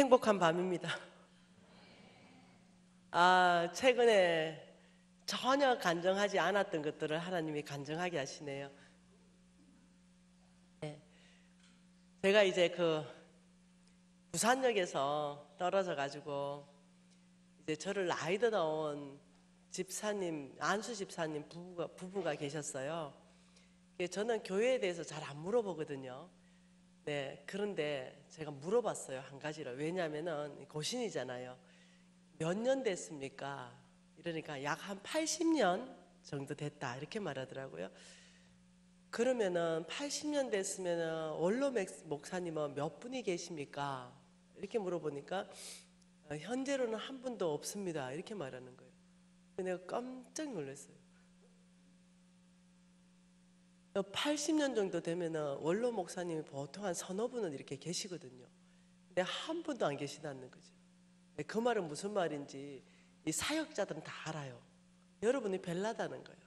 행복한 밤입니다. 최근에 전혀 간증하지 않았던 것들을 하나님이 간증하게 하시네요. 네. 제가 이제 부산역에서 떨어져 가지고 이제 저를 라이더 나온 집사님, 안수 집사님 부부가 계셨어요. 저는 교회에 대해서 잘 안 물어보거든요. 네, 그런데 제가 물어봤어요, 한 가지를. 왜냐하면은 고신이잖아요. 몇 년 됐습니까? 이러니까 약 한 80년 정도 됐다 이렇게 말하더라고요. 그러면은 80년 됐으면은 원로 목사님은 몇 분이 계십니까? 이렇게 물어보니까 현재로는 한 분도 없습니다 이렇게 말하는 거예요. 내가 깜짝 놀랐어요. 80년 정도 되면은 원로 목사님이 보통 한 서너 분은 이렇게 계시거든요. 근데 한 분도 안 계시다는 거죠. 그 말은 무슨 말인지 이 사역자들은 다 알아요. 여러분이 벨라다는 거예요.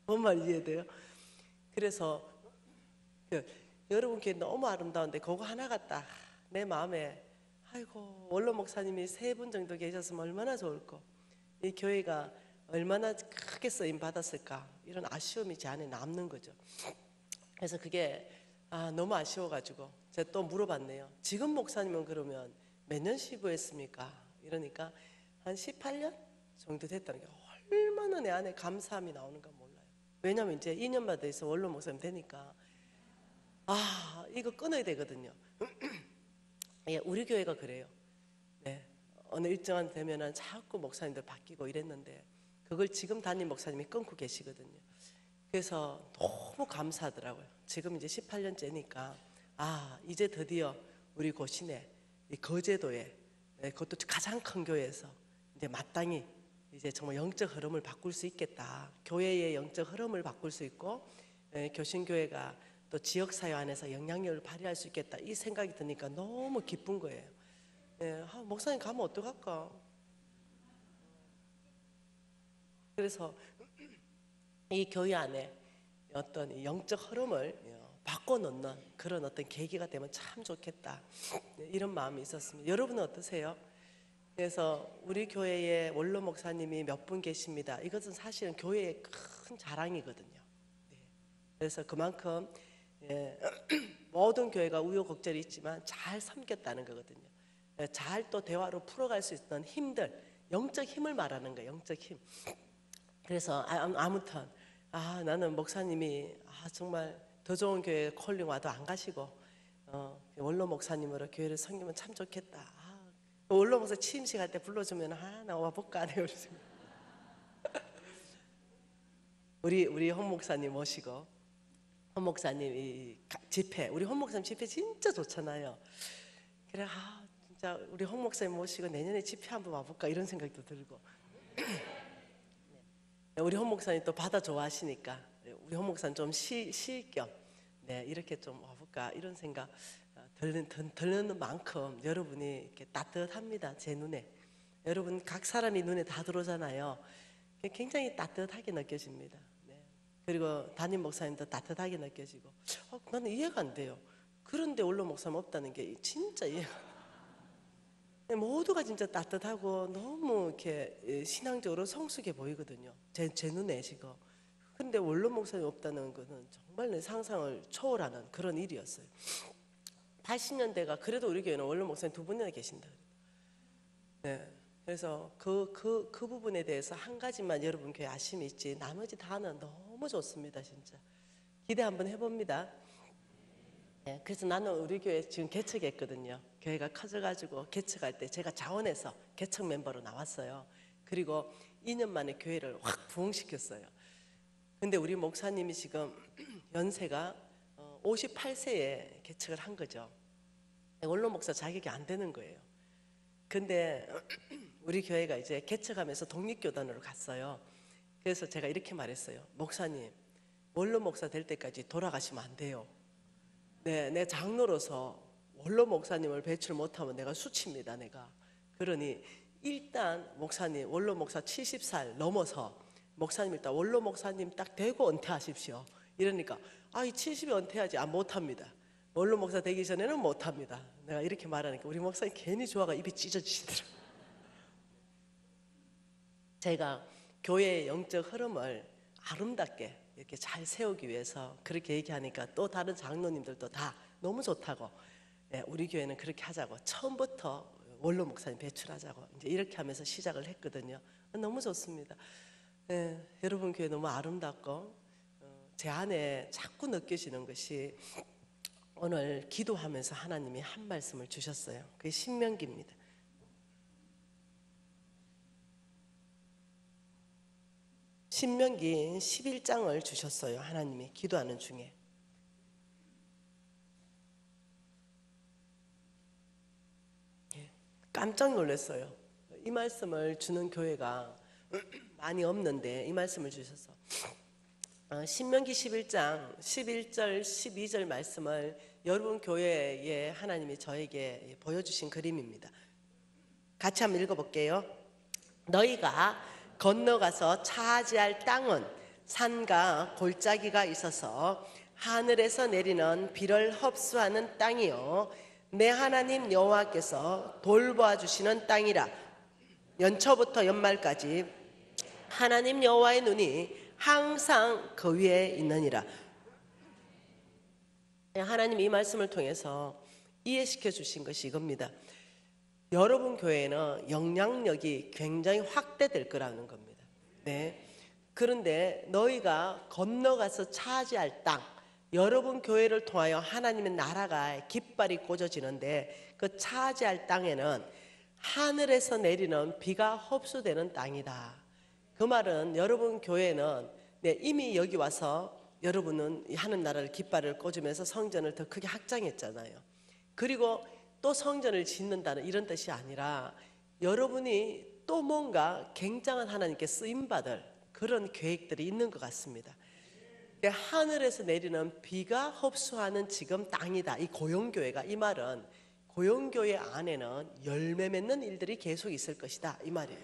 뭔 말인지 이해돼요? 그래서 여러분 교회 너무 아름다운데 그거 하나가 딱 내 마음에, 아이고 원로 목사님이 3분 정도 계셨으면 얼마나 좋을까, 이 교회가 얼마나 크게 쓰임 받았을까, 이런 아쉬움이 제 안에 남는 거죠. 그래서 그게 너무 아쉬워가지고 제가 또 물어봤네요. 지금 목사님은 그러면 몇 년 시부했습니까? 이러니까 한 18년 정도 됐다는 게 얼마나 내 안에 감사함이 나오는가 몰라요. 왜냐면 이제 2년마다 있어 원로 목사님 되니까 이거 끊어야 되거든요. 예, 우리 교회가 그래요. 네, 어느 일정한 되면은 자꾸 목사님들 바뀌고 이랬는데 그걸 지금 담임 목사님이 끊고 계시거든요. 그래서 너무 감사하더라고요. 지금 이제 18년째니까 이제 드디어 우리 고신에, 이 거제도에, 그것도 가장 큰 교회에서 이제 마땅히 이제 정말 영적 흐름을 바꿀 수 있겠다. 교회의 영적 흐름을 바꿀 수 있고, 교신교회가 또 지역사회 안에서 영향력을 발휘할 수 있겠다, 이 생각이 드니까 너무 기쁜 거예요. 목사님 가면 어떡할까? 그래서 이 교회 안에 어떤 영적 흐름을 바꿔놓는 그런 어떤 계기가 되면 참 좋겠다, 이런 마음이 있었습니다. 여러분은 어떠세요? 그래서 우리 교회에 원로 목사님이 몇 분 계십니다. 이것은 사실은 교회의 큰 자랑이거든요. 그래서 그만큼 모든 교회가 우여곡절이 있지만 잘 섬겼다는 거거든요. 잘 또 대화로 풀어갈 수 있는 힘들, 영적 힘을 말하는 거예요. 영적 힘. 그래서 아무튼 나는 목사님이 정말 더 좋은 교회 콜링 와도 안 가시고 원로 목사님으로 교회를 섬기면 참 좋겠다. 원로 목사 취임식 할 때 불러주면 나 와볼까 내가 그랬습니다. 우리 홍 목사님 모시고, 홍 목사님 이 집회, 우리 홍 목사님 집회 진짜 좋잖아요. 그래 진짜 우리 홍 목사님 모시고 내년에 집회 한번 와볼까 이런 생각도 들고. 우리 홍 목사님 또 바다 좋아하시니까 우리 홍 목사님 좀 쉴 겸 이렇게 좀 와볼까 이런 생각 들는 만큼 여러분이 이렇게 따뜻합니다. 제 눈에. 여러분 각 사람이 눈에 다 들어오잖아요. 굉장히 따뜻하게 느껴집니다. 그리고 담임 목사님도 따뜻하게 느껴지고, 나는 이해가 안 돼요. 그런데 원로 목사님 없다는 게 진짜 이해가 안 돼요. 모두가 진짜 따뜻하고 너무 이렇게 신앙적으로 성숙해 보이거든요. 제 눈에 지금. 근데 원로 목사님 없다는 것은 정말 내 상상을 초월하는 그런 일이었어요. 80년대가 그래도 우리 교회는 원로 목사님 2분이나 계신다. 그래서 그 부분에 대해서 한 가지만 여러분 교회 아쉬움이 있지, 나머지 다는 너무 좋습니다. 진짜 기대 한번 해봅니다. 그래서 나는 우리 교회 지금 개척했거든요. 교회가 커져가지고 개척할 때 제가 자원해서 개척 멤버로 나왔어요. 그리고 2년 만에 교회를 확 부흥시켰어요. 근데 우리 목사님이 지금 연세가 58세에 개척을 한 거죠. 원로 목사 자격이 안 되는 거예요. 근데 우리 교회가 이제 개척하면서 독립교단으로 갔어요. 그래서 제가 이렇게 말했어요. 목사님, 원로 목사 될 때까지 돌아가시면 안 돼요. 내 장로로서 원로 목사님을 배출 못하면 내가 수치입니다. 내가. 그러니 일단 목사님, 원로 목사 70살 넘어서 목사님 일단 원로 목사님 딱 되고 은퇴하십시오. 이러니까 이 70이 은퇴하지 못합니다. 원로 목사 되기 전에는 못합니다. 내가 이렇게 말하니까 우리 목사님 괜히 좋아가 입이 찢어지시더라고요. 제가 교회의 영적 흐름을 아름답게 이렇게 잘 세우기 위해서 그렇게 얘기하니까 또 다른 장로님들도 다 너무 좋다고, 우리 교회는 그렇게 하자고, 처음부터 원로 목사님 배출하자고 이제 이렇게 하면서 시작을 했거든요. 너무 좋습니다. 여러분 교회 너무 아름답고, 제 안에 자꾸 느껴지는 것이 오늘 기도하면서 하나님이 한 말씀을 주셨어요. 그게 신명기입니다. 신명기 11장을 주셨어요. 하나님이 기도하는 중에. 깜짝 놀랐어요. 이 말씀을 주는 교회가 많이 없는데 이 말씀을 주셔서 신명기 11장 11절 12절 말씀을 여러분 교회에 하나님이 저에게 보여주신 그림입니다. 같이 한번 읽어볼게요. 너희가 건너가서 차지할 땅은 산과 골짜기가 있어서 하늘에서 내리는 비를 흡수하는 땅이요 내 하나님 여호와께서 돌보아 주시는 땅이라. 연초부터 연말까지 하나님 여호와의 눈이 항상 그 위에 있느니라. 하나님 이 말씀을 통해서 이해시켜 주신 것이 이겁니다. 여러분 교회는 영향력이 굉장히 확대될 거라는 겁니다. 네. 그런데 너희가 건너가서 차지할 땅, 여러분 교회를 통하여 하나님의 나라가 깃발이 꽂아지는데 그 차지할 땅에는 하늘에서 내리는 비가 흡수되는 땅이다. 그 말은 여러분 교회는 이미 여기 와서 여러분은 하는 나라를 깃발을 꽂으면서 성전을 더 크게 확장했잖아요. 그리고 또 성전을 짓는다는 이런 뜻이 아니라 여러분이 또 뭔가 굉장한 하나님께 쓰임받을 그런 계획들이 있는 것 같습니다. 하늘에서 내리는 비가 흡수하는 지금 땅이다. 이 고용교회가, 이 말은 고용교회 안에는 열매 맺는 일들이 계속 있을 것이다 이 말이에요.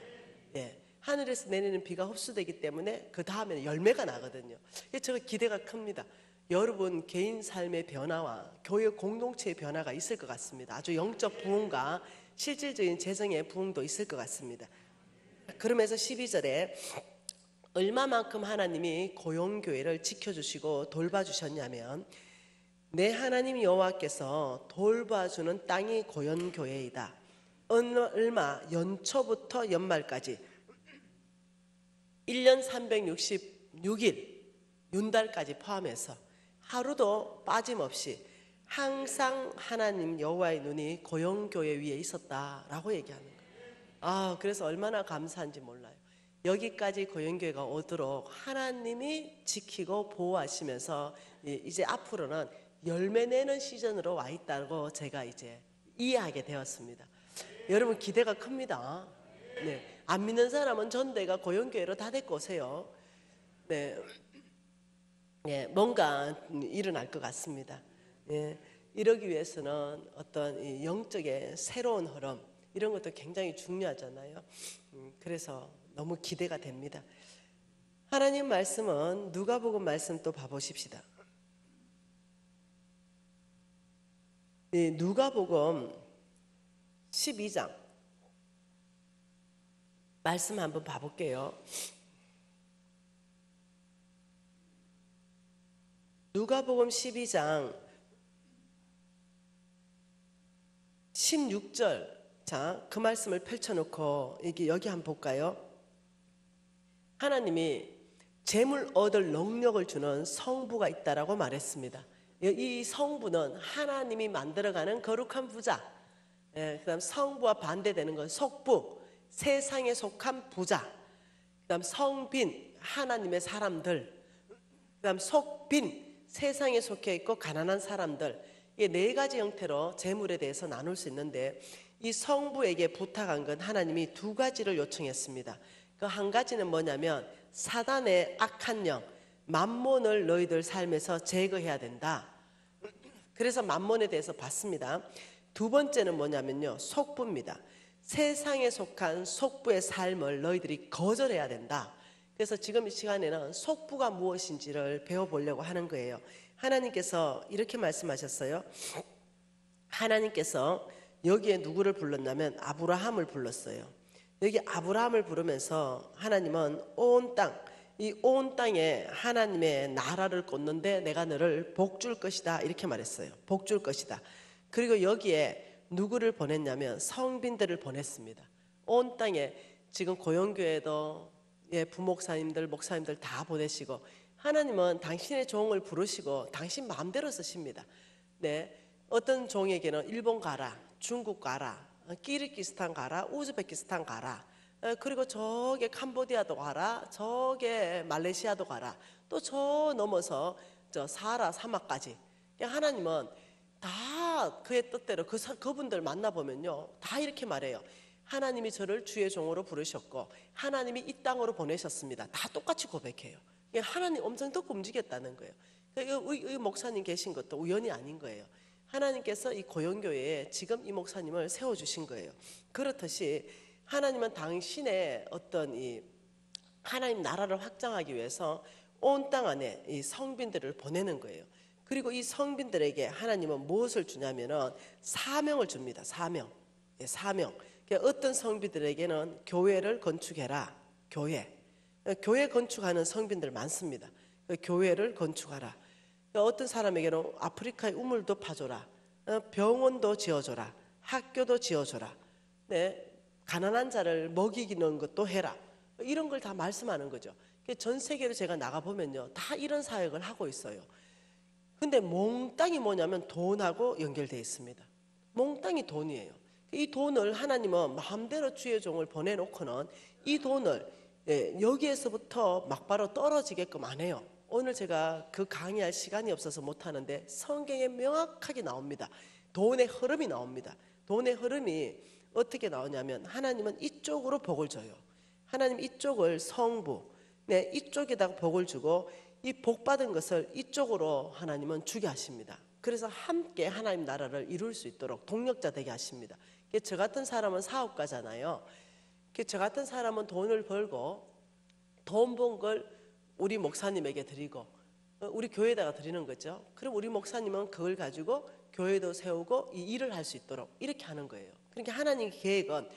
하늘에서 내리는 비가 흡수되기 때문에 그 다음에는 열매가 나거든요. 제가 기대가 큽니다. 여러분 개인 삶의 변화와 교회 공동체의 변화가 있을 것 같습니다. 아주 영적 부흥과 실질적인 재정의 부흥도 있을 것 같습니다. 그러면서 12절에 얼마만큼 하나님이 고용교회를 지켜주시고 돌봐주셨냐면 내 하나님 여호와께서 돌봐주는 땅이 고용교회이다. 얼마 연초부터 연말까지 1년 366일 윤달까지 포함해서 하루도 빠짐없이 항상 하나님 여호와의 눈이 고용교회 위에 있었다라고 얘기하는 거예요. 그래서 얼마나 감사한지 몰라요. 여기까지 고용교회가 오도록 하나님이 지키고 보호하시면서 이제 앞으로는 열매 내는 시즌으로 와 있다고 제가 이제 이해하게 되었습니다. 여러분 기대가 큽니다. 안 믿는 사람은 전대가 고용교회로 다 데리고 오세요. 뭔가 일어날 것 같습니다. 이러기 위해서는 어떤 영적의 새로운 흐름 이런 것도 굉장히 중요하잖아요. 그래서 너무 기대가 됩니다. 하나님 말씀은 누가복음 말씀 또 봐보십시다. 누가복음 12장 말씀 한번 봐볼게요. 누가복음 12장 16절, 자, 그 말씀을 펼쳐놓고 여기 한번 볼까요? 하나님이 재물 얻을 능력을 주는 성부가 있다라고 말했습니다. 이 성부는 하나님이 만들어가는 거룩한 부자, 그다음 성부와 반대되는 건 속부, 세상에 속한 부자, 그다음 성빈, 하나님의 사람들, 그다음 속빈, 세상에 속해 있고 가난한 사람들. 이게 네 가지 형태로 재물에 대해서 나눌 수 있는데 이 성부에게 부탁한 건 하나님이 두 가지를 요청했습니다. 그 한 가지는 뭐냐면 사단의 악한 영 맘몬을 너희들 삶에서 제거해야 된다. 그래서 맘몬에 대해서 봤습니다. 두 번째는 뭐냐면요, 속부입니다. 세상에 속한 속부의 삶을 너희들이 거절해야 된다. 그래서 지금 이 시간에는 속부가 무엇인지를 배워보려고 하는 거예요. 하나님께서 이렇게 말씀하셨어요. 하나님께서 여기에 누구를 불렀냐면 아브라함을 불렀어요. 여기 아브라함을 부르면서 하나님은 이 온 땅에 하나님의 나라를 꽂는데 내가 너를 복 줄 것이다 이렇게 말했어요. 복 줄 것이다. 그리고 여기에 누구를 보냈냐면 성빈들을 보냈습니다. 온 땅에 지금 고영교회도 부목사님들 목사님들 다 보내시고 하나님은 당신의 종을 부르시고 당신 마음대로 쓰십니다. 네, 어떤 종에게는 일본 가라, 중국 가라, 키르기스탄 가라, 우즈베키스탄 가라, 그리고 저게 캄보디아도 가라, 저게 말레이시아도 가라, 또 저 넘어서 저 사하라 사막까지. 하나님은 다 그의 뜻대로 그분들 만나보면요 다 이렇게 말해요. 하나님이 저를 주의 종으로 부르셨고 하나님이 이 땅으로 보내셨습니다. 다 똑같이 고백해요. 하나님 엄청 듣고 움직였다는 거예요. 이 목사님 계신 것도 우연이 아닌 거예요. 하나님께서 이 고영교회에 지금 이 목사님을 세워주신 거예요. 그렇듯이 하나님은 당신의 어떤 이 하나님 나라를 확장하기 위해서 온 땅 안에 이 성빈들을 보내는 거예요. 그리고 이 성빈들에게 하나님은 무엇을 주냐면은 사명을 줍니다. 사명. 어떤 성빈들에게는 교회를 건축해라. 교회 건축하는 성빈들 많습니다. 교회를 건축하라. 어떤 사람에게는 아프리카의 우물도 파줘라. 병원도 지어줘라. 학교도 지어줘라. 네, 가난한 자를 먹이는 것도 해라. 이런 걸 다 말씀하는 거죠. 전 세계로 제가 나가보면요 다 이런 사역을 하고 있어요. 근데 몽땅이 뭐냐면 돈하고 연결되어 있습니다. 몽땅이 돈이에요. 이 돈을 하나님은 마음대로 주의 종을 보내놓고는 이 돈을 여기에서부터 막바로 떨어지게끔 안 해요. 오늘 제가 그 강의할 시간이 없어서 못하는데 성경에 명확하게 나옵니다. 돈의 흐름이 나옵니다. 돈의 흐름이 어떻게 나오냐면 하나님은 이쪽으로 복을 줘요. 하나님 이쪽을 성부, 이쪽에다가 복을 주고 이 복받은 것을 이쪽으로 하나님은 주게 하십니다. 그래서 함께 하나님 나라를 이룰 수 있도록 동력자 되게 하십니다. 저 같은 사람은 사업가잖아요. 저 같은 사람은 돈을 벌고 돈 번 걸 우리 목사님에게 드리고 우리 교회에다가 드리는 거죠. 그럼 우리 목사님은 그걸 가지고 교회도 세우고 이 일을 할 수 있도록 이렇게 하는 거예요. 그러니까 하나님의 계획은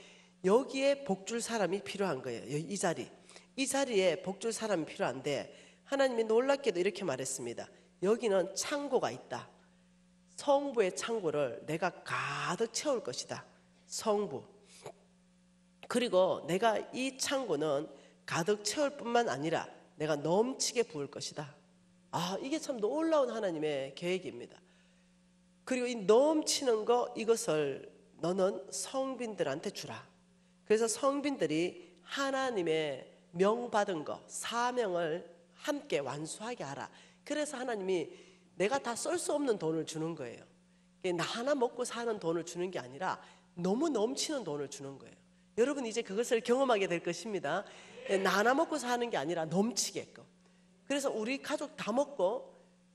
여기에 복줄 사람이 필요한 거예요. 이 자리에 복줄 사람이 필요한데 하나님이 놀랍게도 이렇게 말했습니다. 여기는 창고가 있다. 성부의 창고를 내가 가득 채울 것이다. 성부. 그리고 내가 이 창고는 가득 채울 뿐만 아니라 내가 넘치게 부을 것이다. 이게 참 놀라운 하나님의 계획입니다. 그리고 이 넘치는 거 이것을 너는 성빈들한테 주라. 그래서 성빈들이 하나님의 명받은 거 사명을 함께 완수하게 하라. 그래서 하나님이 내가 다 쓸 수 없는 돈을 주는 거예요. 나 하나 먹고 사는 돈을 주는 게 아니라 너무 넘치는 돈을 주는 거예요. 여러분 이제 그것을 경험하게 될 것입니다. 나 하나 먹고 사는 게 아니라 넘치게끔. 그래서 우리 가족 다 먹고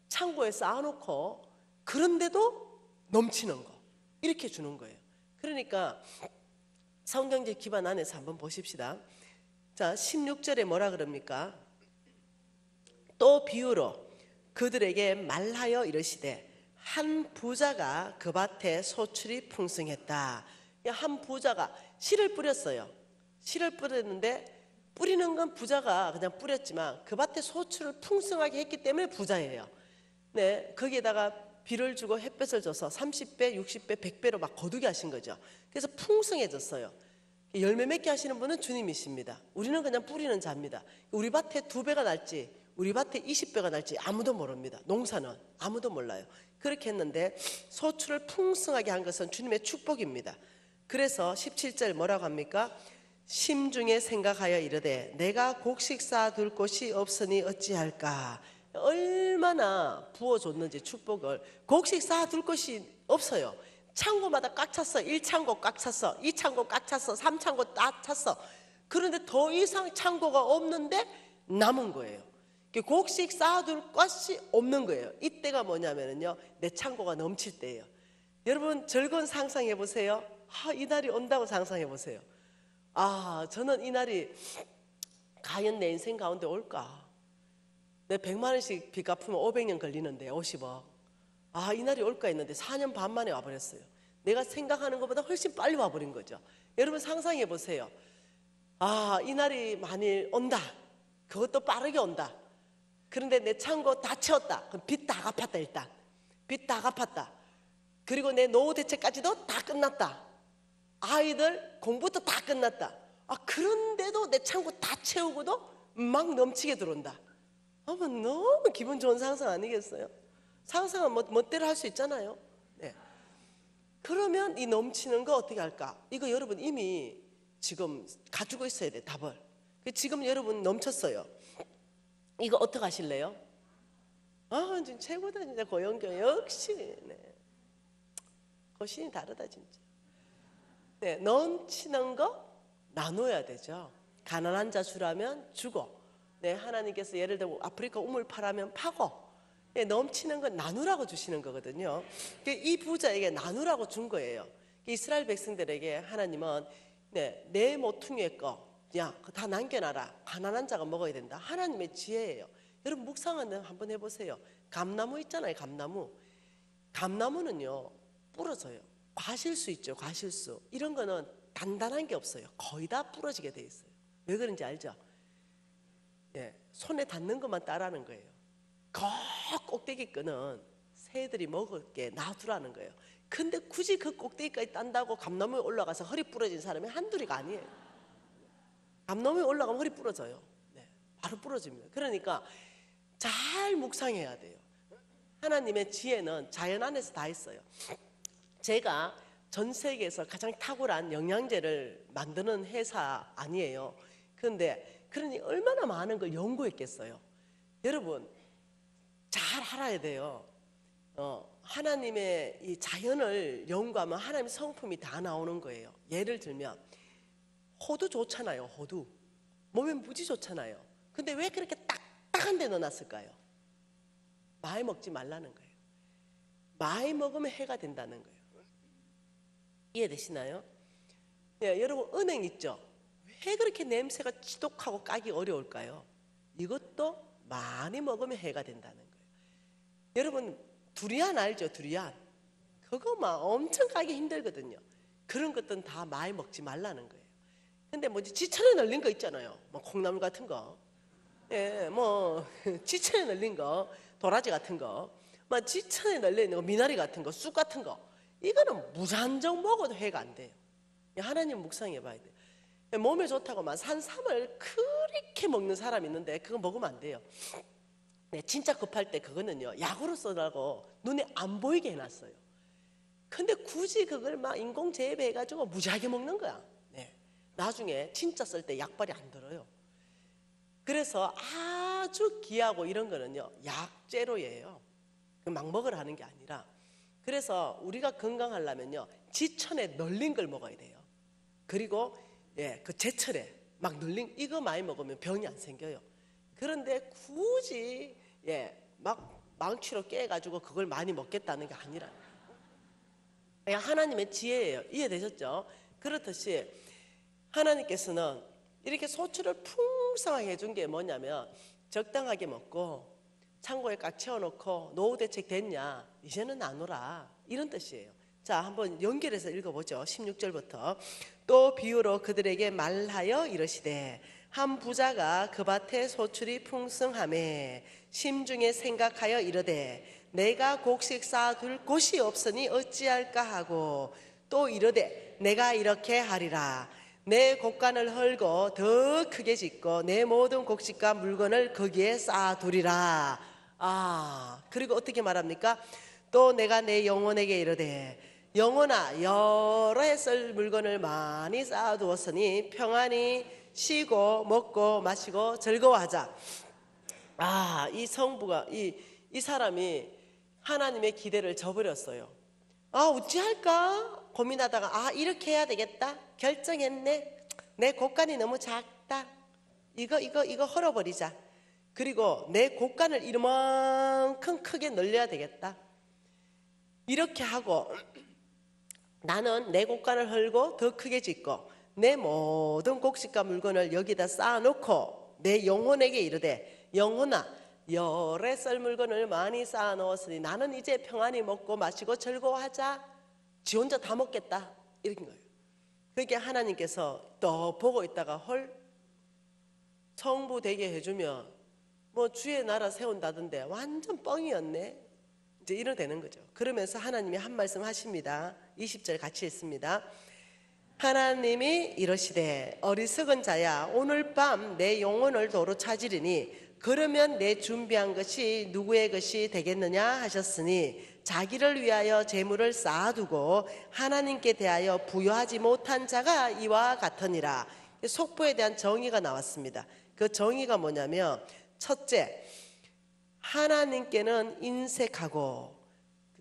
창고에 쌓아놓고 그런데도 넘치는 거 이렇게 주는 거예요. 그러니까 성경적 기반 안에서 한번 보십시다. 자, 16절에 뭐라 그럽니까? 또 비유로 그들에게 말하여 이르시되 한 부자가 그 밭에 소출이 풍성했다. 한 부자가 씨를 뿌렸어요. 씨를 뿌렸는데 뿌리는 건 부자가 그냥 뿌렸지만 그 밭에 소출을 풍성하게 했기 때문에 부자예요. 네, 거기에다가 비를 주고 햇볕을 줘서 30배, 60배, 100배로 막 거두게 하신 거죠. 그래서 풍성해졌어요. 열매 맺게 하시는 분은 주님이십니다. 우리는 그냥 뿌리는 자입니다. 우리 밭에 2배가 날지 우리 밭에 20배가 날지 아무도 모릅니다. 농사는 아무도 몰라요. 그렇게 했는데 소출을 풍성하게 한 것은 주님의 축복입니다. 그래서 17절 뭐라고 합니까? 심중에 생각하여 이르되 내가 곡식 쌓아둘 곳이 없으니 어찌할까. 얼마나 부어줬는지 축복을. 곡식 쌓아둘 곳이 없어요. 창고마다 꽉 찼어. 1창고 꽉 찼어. 2창고 꽉 찼어. 3창고 꽉 찼어. 그런데 더 이상 창고가 없는데 남은 거예요. 곡식 쌓아둘 곳이 없는 거예요. 이때가 뭐냐면요, 내 창고가 넘칠 때예요. 여러분 즐거운 상상해 보세요. 이 날이 온다고 상상해 보세요. 저는 이 날이 과연 내 인생 가운데 올까? 내 100만 원씩 빚 갚으면 500년 걸리는데 50억. 이 날이 올까 했는데 4년 반 만에 와버렸어요. 내가 생각하는 것보다 훨씬 빨리 와버린 거죠. 여러분 상상해 보세요. 아, 이 날이 만일 온다. 그것도 빠르게 온다. 그런데 내 창고 다 채웠다. 그럼 빚 다 갚았다. 일단 빚 다 갚았다. 그리고 내 노후 대책까지도 다 끝났다. 아이들 공부도 다 끝났다. 아, 그런데도 내 창고 다 채우고도 막 넘치게 들어온다. 너무 기분 좋은 상상 아니겠어요? 상상은 멋대로 할 수 있잖아요. 네. 그러면 이 넘치는 거 어떻게 할까? 이거 여러분 이미 지금 가지고 있어야 돼, 답을. 지금 여러분 넘쳤어요. 이거 어떻게 하실래요? 아, 진짜 최고다. 진짜 고영경 역시. 네. 거신이 다르다 진짜. 네, 넘치는 거 나눠야 되죠. 가난한 자 주라면 주고, 네, 하나님께서 예를 들어 아프리카 우물 파라면 파고, 네, 넘치는 건 나누라고 주시는 거거든요. 이 부자에게 나누라고 준 거예요. 이스라엘 백성들에게 하나님은 네, 내 모퉁이의 거, 야, 그거 다 남겨놔라. 가난한 자가 먹어야 된다. 하나님의 지혜예요. 여러분 묵상하는 한번 해보세요. 감나무 있잖아요, 감나무. 감나무는요 부러져요. 과실수 있죠, 과실수. 이런 거는 단단한 게 없어요. 거의 다 부러지게 돼 있어요. 왜 그런지 알죠? 예, 손에 닿는 것만 따라하는 거예요. 그 꼭대기 거는 새들이 먹을게 놔두라는 거예요. 근데 굳이 그 꼭대기까지 딴다고 감나무에 올라가서 허리 부러진 사람이 한둘이가 아니에요. 감나무에 올라가면 허리 부러져요. 네, 바로 부러집니다. 그러니까 잘 묵상해야 돼요. 하나님의 지혜는 자연 안에서 다 있어요. 제가 전 세계에서 가장 탁월한 영양제를 만드는 회사 아니에요. 그런데 그러니 얼마나 많은 걸 연구했겠어요. 여러분 잘 알아야 돼요. 하나님의 이 자연을 연구하면 하나님의 성품이 다 나오는 거예요. 예를 들면 호두 좋잖아요. 호두 몸에 무지 좋잖아요. 근데 왜 그렇게 딱딱한 데 넣어놨을까요? 많이 먹지 말라는 거예요. 많이 먹으면 해가 된다는 거예요. 이해되시나요? 네, 여러분 은행 있죠? 왜 그렇게 냄새가 지독하고 까기 어려울까요? 이것도 많이 먹으면 해가 된다는 거예요. 여러분 두리안 알죠? 두리안 그거 막 엄청 까기 힘들거든요. 그런 것들은 다 많이 먹지 말라는 거예요. 근데 뭐지 지천에 널린 거 있잖아요. 뭐 콩나물 같은 거, 예, 뭐 지천에 널린 거, 도라지 같은 거, 막 지천에 널려 있는 거, 미나리 같은 거, 쑥 같은 거, 이거는 무한정 먹어도 해가 안 돼요. 하나님 묵상해 봐야 돼요. 몸에 좋다고 막 산삼을 그렇게 먹는 사람이 있는데 그거 먹으면 안 돼요. 네, 진짜 급할 때 그거는요 약으로 써라고 눈에 안 보이게 해놨어요. 근데 굳이 그걸 막 인공 재배해가지고 무지하게 먹는 거야. 네, 나중에 진짜 쓸 때 약발이 안 들어요. 그래서 아주 귀하고 이런 거는요 약재료예요. 막 먹으라는 게 아니라. 그래서 우리가 건강하려면요 지천에 널린 걸 먹어야 돼요. 그리고 예, 그 제철에 막 널린 이거 많이 먹으면 병이 안 생겨요. 그런데 굳이 예, 막 망치로 깨가지고 그걸 많이 먹겠다는 게 아니라 그냥 하나님의 지혜예요. 이해되셨죠? 그렇듯이 하나님께서는 이렇게 소출을 풍성하게 해준 게 뭐냐면 적당하게 먹고 창고에 꽉 채워놓고 노후 대책 됐냐 이제는 나누라 이런 뜻이에요. 자, 한번 연결해서 읽어보죠. 16절부터 또 비유로 그들에게 말하여 이르시되 한 부자가 그 밭에 소출이 풍성하매 심중에 생각하여 이르되 내가 곡식 쌓아둘 곳이 없으니 어찌할까 하고 또 이르되 내가 이렇게 하리라 내 곡간을 헐고 더 크게 짓고 내 모든 곡식과 물건을 거기에 쌓아두리라. 그리고 어떻게 말합니까? 또 내가 내 영혼에게 이르되 영혼아 여러 해 쓸 물건을 많이 쌓아두었으니 평안히 쉬고 먹고 마시고 즐거워하자. 이 성부가 이 사람이 하나님의 기대를 저버렸어요. 어찌할까 고민하다가 이렇게 해야 되겠다 결정했네. 내 곡간이 너무 작다. 이거 헐어버리자. 그리고 내 곡간을 이만큼 크게 늘려야 되겠다. 이렇게 하고 나는 내 곡간을 헐고 더 크게 짓고 내 모든 곡식과 물건을 여기다 쌓아놓고 내 영혼에게 이르되 영혼아 여러 해 쓸 물건을 많이 쌓아놓았으니 나는 이제 평안히 먹고 마시고 즐거워하자. 지 혼자 다 먹겠다 이런 거예요. 그러니까 하나님께서 또 보고 있다가 헐 성부 되게 해주면 뭐 주의 나라 세운다던데 완전 뻥이었네. 이제 이러 되는 거죠. 그러면서 하나님이 한 말씀 하십니다. 20절 같이 읽습니다. 하나님이 이러시되 어리석은 자야 오늘 밤 내 영혼을 도로 찾으리니 그러면 내 준비한 것이 누구의 것이 되겠느냐 하셨으니 자기를 위하여 재물을 쌓아두고 하나님께 대하여 부여하지 못한 자가 이와 같으니라. 속보에 대한 정의가 나왔습니다. 그 정의가 뭐냐면 첫째, 하나님께는 인색하고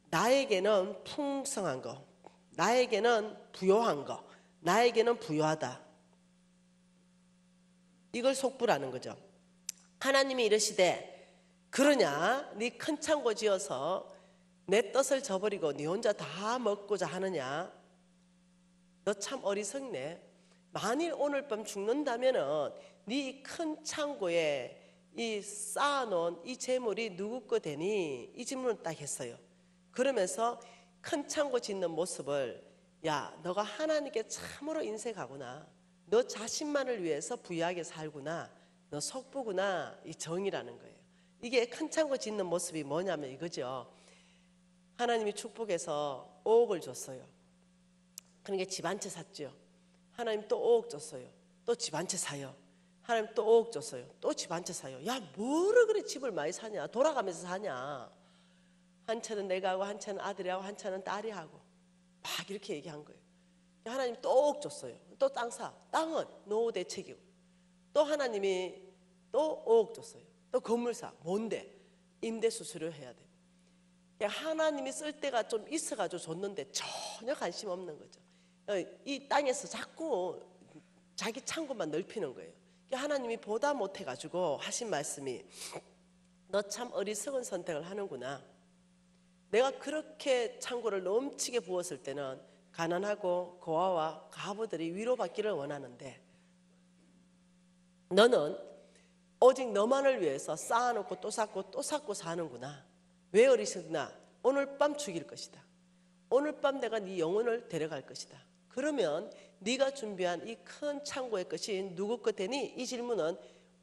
나에게는 풍성한 거, 나에게는 부요한 거, 나에게는 부요하다. 이걸 속부라는 거죠. 하나님이 이러시되 그러냐 네 큰 창고 지어서 내 뜻을 저버리고 네 혼자 다 먹고자 하느냐. 너 참 어리석네. 만일 오늘 밤 죽는다면은 네 큰 창고에 이 쌓아놓은 이 재물이 누구 거 되니? 이 질문을 딱 했어요. 그러면서 큰 창고 짓는 모습을 야 너가 하나님께 참으로 인색하구나. 너 자신만을 위해서 부유하게 살구나. 너 속부구나. 이 정의라는 거예요. 이게 큰 창고 짓는 모습이 뭐냐면 이거죠. 하나님이 축복해서 5억을 줬어요. 그러니까 집 한 채 샀죠. 하나님 또 5억 줬어요. 또 집 한 채 사요. 하나님 또 5억 줬어요. 또 집 한 채 사요. 야 뭐를 그래 집을 많이 사냐. 돌아가면서 사냐. 한 채는 내가 하고 한 채는 아들이 하고 한 채는 딸이 하고 막 이렇게 얘기한 거예요. 하나님 또 5억 줬어요. 또 땅 사. 땅은 노후 대책이고 또 하나님이 또 5억 줬어요. 또 건물 사. 뭔데? 임대 수수료 해야 돼. 하나님이 쓸 때가 좀 있어가지고 줬는데 전혀 관심 없는 거죠. 이 땅에서 자꾸 자기 창고만 넓히는 거예요. 하나님이 보다 못해가지고 하신 말씀이 너 참 어리석은 선택을 하는구나. 내가 그렇게 창고를 넘치게 부었을 때는 가난하고 고아와 과부들이 위로받기를 원하는데 너는 오직 너만을 위해서 쌓아놓고 또 쌓고 또 쌓고 사는구나. 왜 어리석나? 오늘 밤 죽일 것이다. 오늘 밤 내가 네 영혼을 데려갈 것이다. 그러면 네가 준비한 이 큰 창고의 것이 누구 것 되니? 이 질문은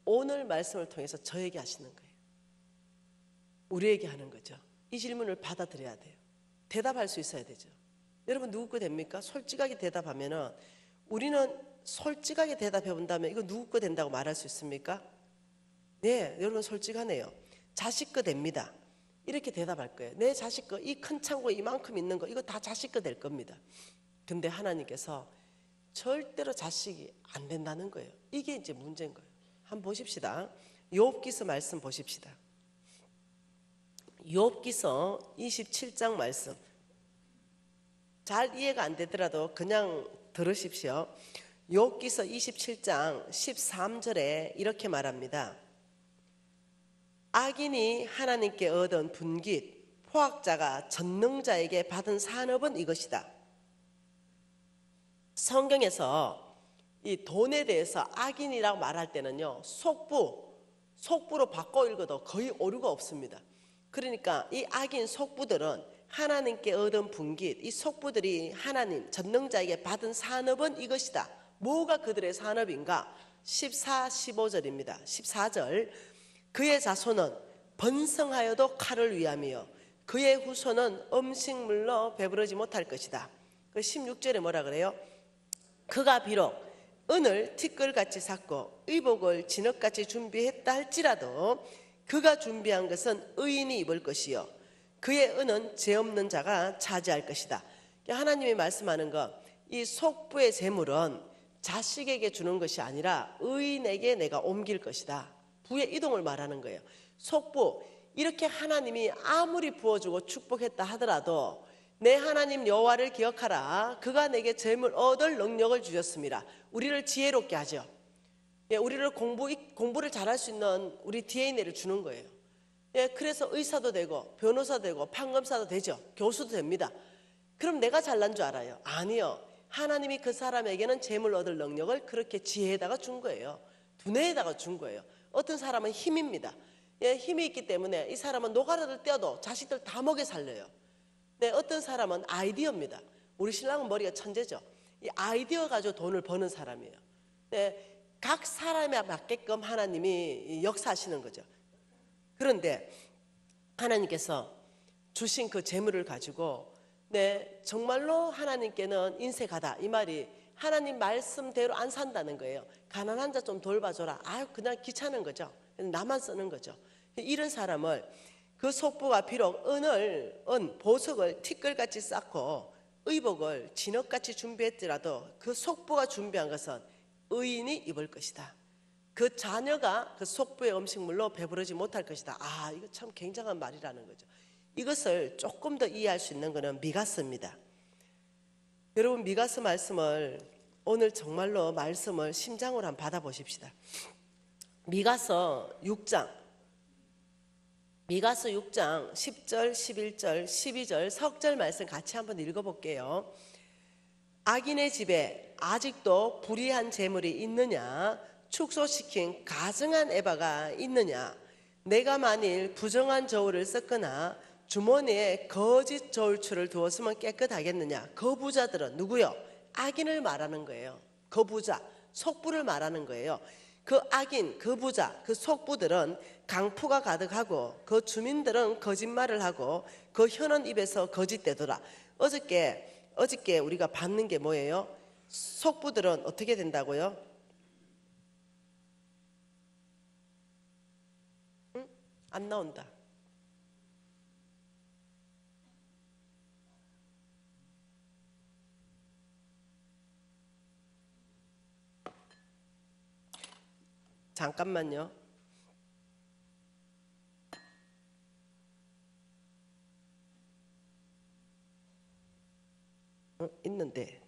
오늘 말씀을 통해서 저에게 하시는 거예요. 우리에게 하는 거죠. 이 질문을 받아들여야 돼요. 대답할 수 있어야 되죠. 여러분 누구 거 됩니까? 솔직하게 대답하면은 우리는 솔직하게 대답해 본다면 이거 누구 거 된다고 말할 수 있습니까? 네, 여러분 솔직하네요. 자식 거 됩니다. 이렇게 대답할 거예요. 내 자식 거, 이 큰 창고에 이만큼 있는 거 이거 다 자식 거 될 겁니다. 근데 하나님께서 절대로 자식이 안 된다는 거예요. 이게 이제 문제인 거예요. 한번 보십시다. 욥기서 말씀 보십시다. 욥기서 27장 말씀. 잘 이해가 안 되더라도 그냥 들으십시오. 욥기서 27장 13절에 이렇게 말합니다. 악인이 하나님께 얻은 분깃, 포악자가 전능자에게 받은 산업은 이것이다. 성경에서 이 돈에 대해서 악인이라고 말할 때는요, 속부로 바꿔 읽어도 거의 오류가 없습니다. 그러니까 이 악인 속부들은 하나님께 얻은 분깃, 이 속부들이 하나님 전능자에게 받은 산업은 이것이다. 뭐가 그들의 산업인가? 14, 15절입니다. 14절. 그의 자손은 번성하여도 칼을 위함이요 그의 후손은 음식물로 배부르지 못할 것이다. 그 16절에 뭐라 그래요? 그가 비록 은을 티끌같이 샀고 의복을 진흙같이 준비했다 할지라도 그가 준비한 것은 의인이 입을 것이요 그의 은은 죄 없는 자가 차지할 것이다. 하나님이 말씀하는 것, 이 속부의 재물은 자식에게 주는 것이 아니라 의인에게 내가 옮길 것이다. 부의 이동을 말하는 거예요. 속부, 이렇게 하나님이 아무리 부어주고 축복했다 하더라도 내 하나님 여호와를 기억하라. 그가 내게 재물 얻을 능력을 주셨습니다. 우리를 지혜롭게 하죠. 우리를 공부를 잘할 수 있는 우리 DNA를 주는 거예요. 그래서 의사도 되고 변호사도 되고 판검사도 되죠. 교수도 됩니다. 그럼 내가 잘난 줄 알아요? 아니요. 하나님이 그 사람에게는 재물 얻을 능력을 그렇게 지혜에다가 준 거예요. 두뇌에다가 준 거예요. 어떤 사람은 힘입니다. 힘이 있기 때문에 이 사람은 노가다를 떼어도 자식들 다 먹여 살려요. 어떤 사람은 아이디어입니다. 우리 신랑은 머리가 천재죠. 이 아이디어 가지고 돈을 버는 사람이에요. 네, 각 사람에 맞게끔 하나님이 역사하시는 거죠. 그런데 하나님께서 주신 그 재물을 가지고 정말로 하나님께는 인색하다 이 말이 하나님 말씀대로 안 산다는 거예요. 가난한 자 좀 돌봐줘라. 그냥 귀찮은 거죠. 나만 쓰는 거죠. 이런 사람을 그 속부가 비록 보석을 티끌같이 쌓고 의복을 진흙같이 준비했더라도 그 속부가 준비한 것은 의인이 입을 것이다. 그 자녀가 그 속부의 음식물로 배부르지 못할 것이다. 이거 참 굉장한 말이라는 거죠. 이것을 조금 더 이해할 수 있는 것은 미가서입니다. 여러분, 미가서 말씀을 오늘 정말로 말씀을 심장으로 한번 받아보십시다. 미가서 6장 10절, 11절, 12절 석절 말씀 같이 한번 읽어볼게요. 악인의 집에 아직도 불의한 재물이 있느냐? 축소시킨 가증한 에바가 있느냐? 내가 만일 부정한 저울을 썼거나 주머니에 거짓 저울추를 두었으면 깨끗하겠느냐? 거부자들은 누구요? 악인을 말하는 거예요. 거부자, 속부를 말하는 거예요. 그 악인, 그 부자, 그 속부들은 강포가 가득하고 그 주민들은 거짓말을 하고 그 혀는 입에서 거짓되더라. 어저께 우리가 받는 게 뭐예요? 속부들은 어떻게 된다고요? 안 나온다. 잠깐만요. 있는데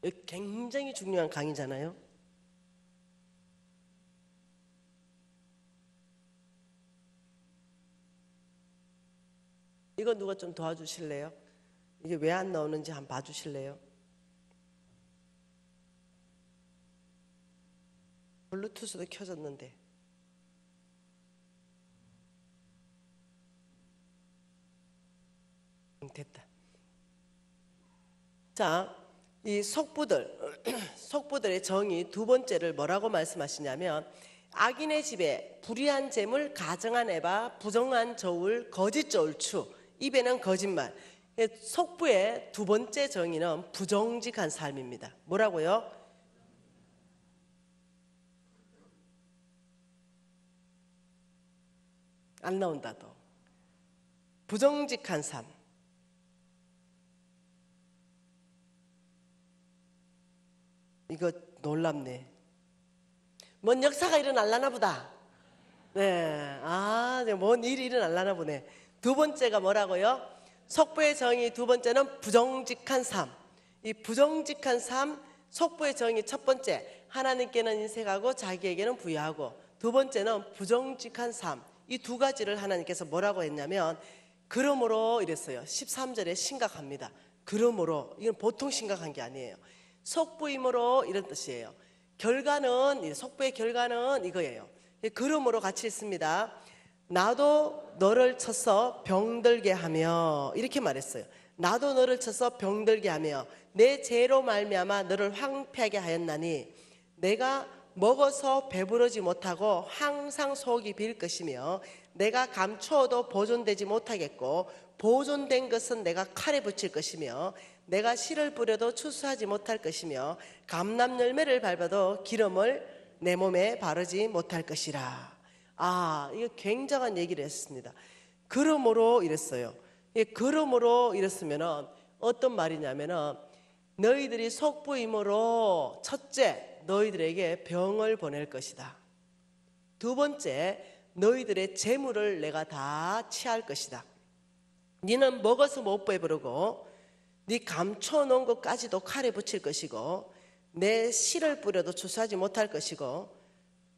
여기 굉장히 중요한 강의잖아요. 이거 누가 좀 도와주실래요? 이게 왜 안 나오는지 한번 봐주실래요? 블루투스도 켜졌는데. 됐다. 자, 이 속부들의 정의 두 번째를 뭐라고 말씀하시냐면 악인의 집에 불의한 재물, 가증한 에바, 부정한 저울, 거짓 저울추, 입에는 거짓말. 속부의 두 번째 정의는 부정직한 삶입니다. 뭐라고요? 안 나온다 또. 부정직한 삶. 이거 놀랍네. 뭔 역사가 일어날라나 보다. 뭔 일이 일어날라나 보네. 두 번째가 뭐라고요? 속부의 정의 두 번째는 부정직한 삶. 이 부정직한 삶, 속부의 정의 첫 번째, 하나님께는 인색하고 자기에게는 부여하고, 두 번째는 부정직한 삶. 이 두 가지를 하나님께서 뭐라고 했냐면 그러므로 이랬어요. 13절에 심각합니다. 그러므로, 이건 보통 심각한 게 아니에요. 속부임으로 이런 뜻이에요. 결과는, 속부의 결과는 이거예요. 그러므로 같이 있습니다. 나도 너를 쳐서 병들게 하며, 이렇게 말했어요. 나도 너를 쳐서 병들게 하며 내 죄로 말미암아 너를 황폐하게 하였나니 내가 먹어서 배부르지 못하고 항상 속이 빌 것이며 내가 감추어도 보존되지 못하겠고 보존된 것은 내가 칼에 붙일 것이며 내가 씨를 뿌려도 추수하지 못할 것이며 감람 열매를 밟아도 기름을 내 몸에 바르지 못할 것이라. 이거 굉장한 얘기를 했습니다. 그러므로 이랬어요. 그러므로 이랬으면 어떤 말이냐면은 너희들이 속부임으로 첫째 너희들에게 병을 보낼 것이다. 두 번째 너희들의 재물을 내가 다 취할 것이다. 너는 먹어서 못 배부르고 네 감춰놓은 것까지도 칼에 붙일 것이고 내 씨를 뿌려도 추수하지 못할 것이고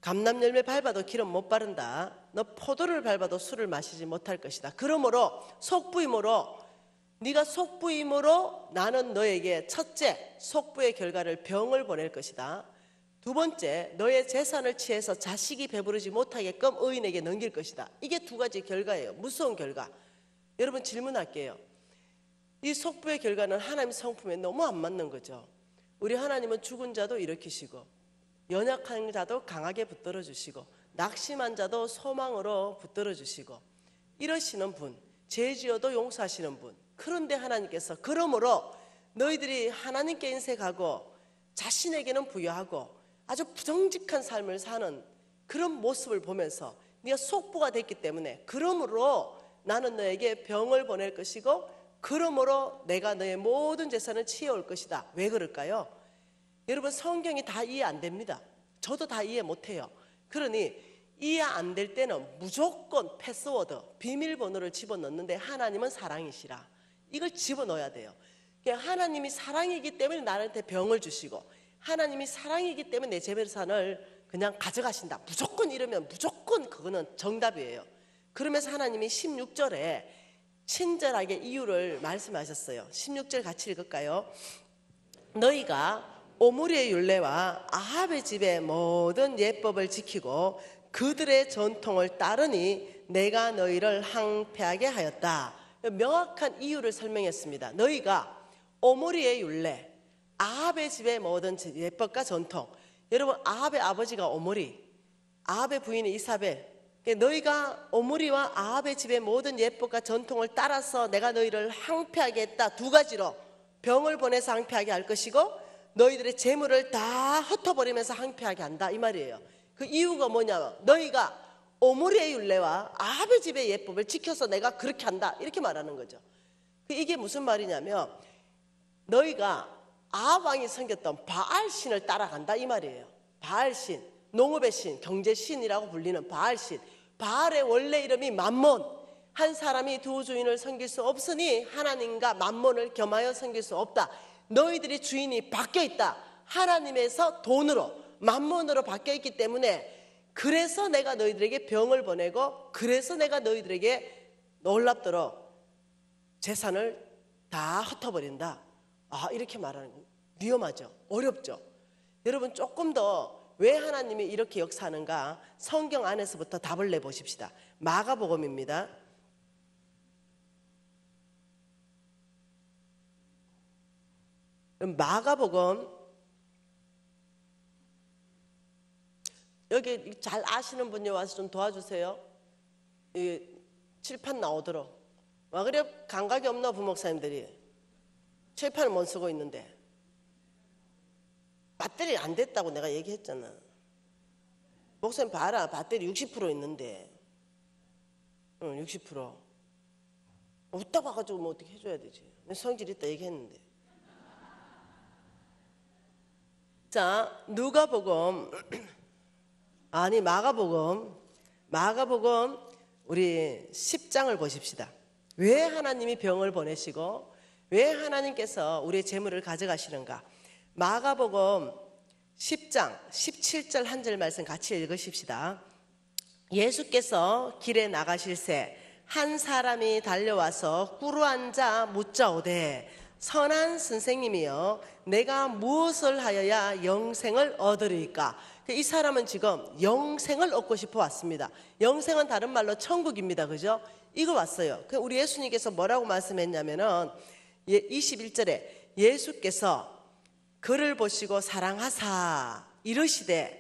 감람 열매 밟아도 기름 못 바른다. 너 포도를 밟아도 술을 마시지 못할 것이다. 그러므로 속부임으로 네가 속부임으로 나는 너에게 첫째 속부의 결과를 병을 보낼 것이다. 두 번째 너의 재산을 취해서 자식이 배부르지 못하게끔 의인에게 넘길 것이다. 이게 두 가지 결과예요. 무서운 결과. 여러분 질문할게요. 이 속부의 결과는 하나님 성품에 너무 안 맞는 거죠. 우리 하나님은 죽은 자도 일으키시고 연약한 자도 강하게 붙들어 주시고 낙심한 자도 소망으로 붙들어 주시고 이러시는 분, 죄 지어도 용서하시는 분. 그런데 하나님께서 그러므로 너희들이 하나님께 인색하고 자신에게는 부여하고 아주 부정직한 삶을 사는 그런 모습을 보면서 네가 속부가 됐기 때문에 그러므로 나는 너에게 병을 보낼 것이고 그러므로 내가 너의 모든 재산을 치워올 것이다. 왜 그럴까요? 여러분 성경이 다 이해 안 됩니다. 저도 다 이해 못해요. 그러니 이해 안 될 때는 무조건 패스워드, 비밀번호를 집어넣는데 하나님은 사랑이시라. 이걸 집어넣어야 돼요. 하나님이 사랑이기 때문에 나한테 병을 주시고 하나님이 사랑이기 때문에 내 재산을 그냥 가져가신다. 무조건 이러면 무조건 그거는 정답이에요. 그러면서 하나님이 16절에 친절하게 이유를 말씀하셨어요. 16절 같이 읽을까요? 너희가 오므리의 율례와 아합의 집의 모든 예법을 지키고 그들의 전통을 따르니 내가 너희를 항폐하게 하였다. 명확한 이유를 설명했습니다. 너희가 오므리의 율례, 아합의 집의 모든 예법과 전통. 여러분 아합의 아버지가 오므리, 아합의 부인이 이사벨. 너희가 오므리와 아합의 집의 모든 예법과 전통을 따라서 내가 너희를 항폐하게 했다. 두 가지로 병을 보내서 항폐하게 할 것이고 너희들의 재물을 다 흩어버리면서 항폐하게 한다 이 말이에요. 그 이유가 뭐냐면 너희가 오므리의 율례와 아합의 집의 예법을 지켜서 내가 그렇게 한다 이렇게 말하는 거죠. 이게 무슨 말이냐면 너희가 아합 왕이 섬겼던 바알 신을 따라간다 이 말이에요. 바알 신, 농업의 신, 경제 신이라고 불리는 바알 신. 바알의 원래 이름이 맘몬. 한 사람이 두 주인을 섬길 수 없으니 하나님과 맘몬을 겸하여 섬길 수 없다. 너희들이 주인이 바뀌어 있다. 하나님에서 돈으로 맘몬으로 바뀌어 있기 때문에 그래서 내가 너희들에게 병을 보내고 그래서 내가 너희들에게 놀랍도록 재산을 다 흩어버린다. 이렇게 말하는 거예요. 위험하죠. 어렵죠. 여러분 조금 더 왜 하나님이 이렇게 역사하는가 성경 안에서부터 답을 내보십시다. 마가복음입니다. 마가복음 여기 잘 아시는 분이 와서 좀 도와주세요. 이 칠판 나오도록. 와 그래 감각이 없나 부목사님들이 칠판을 못 쓰고 있는데 배터리 안 됐다고 내가 얘기했잖아. 목사님 봐라 배터리 60% 있는데 60% 웃다 봐가지고 뭐 어떻게 해줘야 되지. 성질 있다 얘기했는데. 자 누가복음 아니 마가복음 우리 10장을 보십시다. 왜 하나님이 병을 보내시고 왜 하나님께서 우리의 재물을 가져가시는가. 마가복음 10장 17절 한 절 말씀 같이 읽으십시다. 예수께서 길에 나가실새 한 사람이 달려와서 꿇어앉아 묻자오되 선한 선생님이여 내가 무엇을 하여야 영생을 얻으리까. 이 사람은 지금 영생을 얻고 싶어 왔습니다. 영생은 다른 말로 천국입니다. 그죠? 이거 왔어요. 우리 예수님께서 뭐라고 말씀했냐면은 21절에 예수께서 그를 보시고 사랑하사 이르시되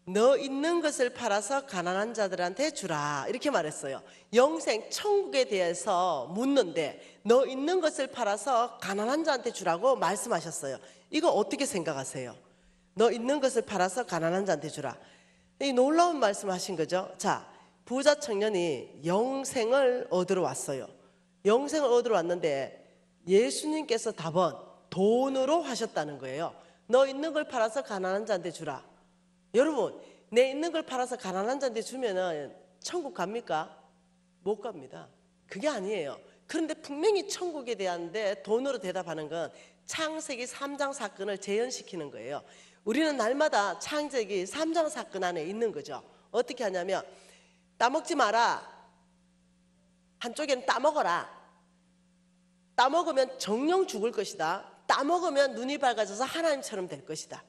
너 있는 것을 팔아서 가난한 자들한테 주라 이렇게 말했어요. 영생 천국에 대해서 묻는데 너 있는 것을 팔아서 가난한 자한테 주라고 말씀하셨어요. 이거 어떻게 생각하세요? 너 있는 것을 팔아서 가난한 자한테 주라. 이 놀라운 말씀하신 거죠. 자, 부자 청년이 영생을 얻으러 왔어요. 영생을 얻으러 왔는데 예수님께서 답은 돈으로 하셨다는 거예요. 너 있는 걸 팔아서 가난한 자한테 주라. 여러분 내 있는 걸 팔아서 가난한 자한테 주면은 천국 갑니까? 못 갑니다. 그게 아니에요. 그런데 분명히 천국에 대한데 돈으로 대답하는 건 창세기 3장 사건을 재현시키는 거예요. 우리는 날마다 창세기 3장 사건 안에 있는 거죠. 어떻게 하냐면 따먹지 마라. 한쪽에는 따먹어라. 따먹으면 정령 죽을 것이다. 따먹으면 눈이 밝아져서 하나님처럼 될 것이다.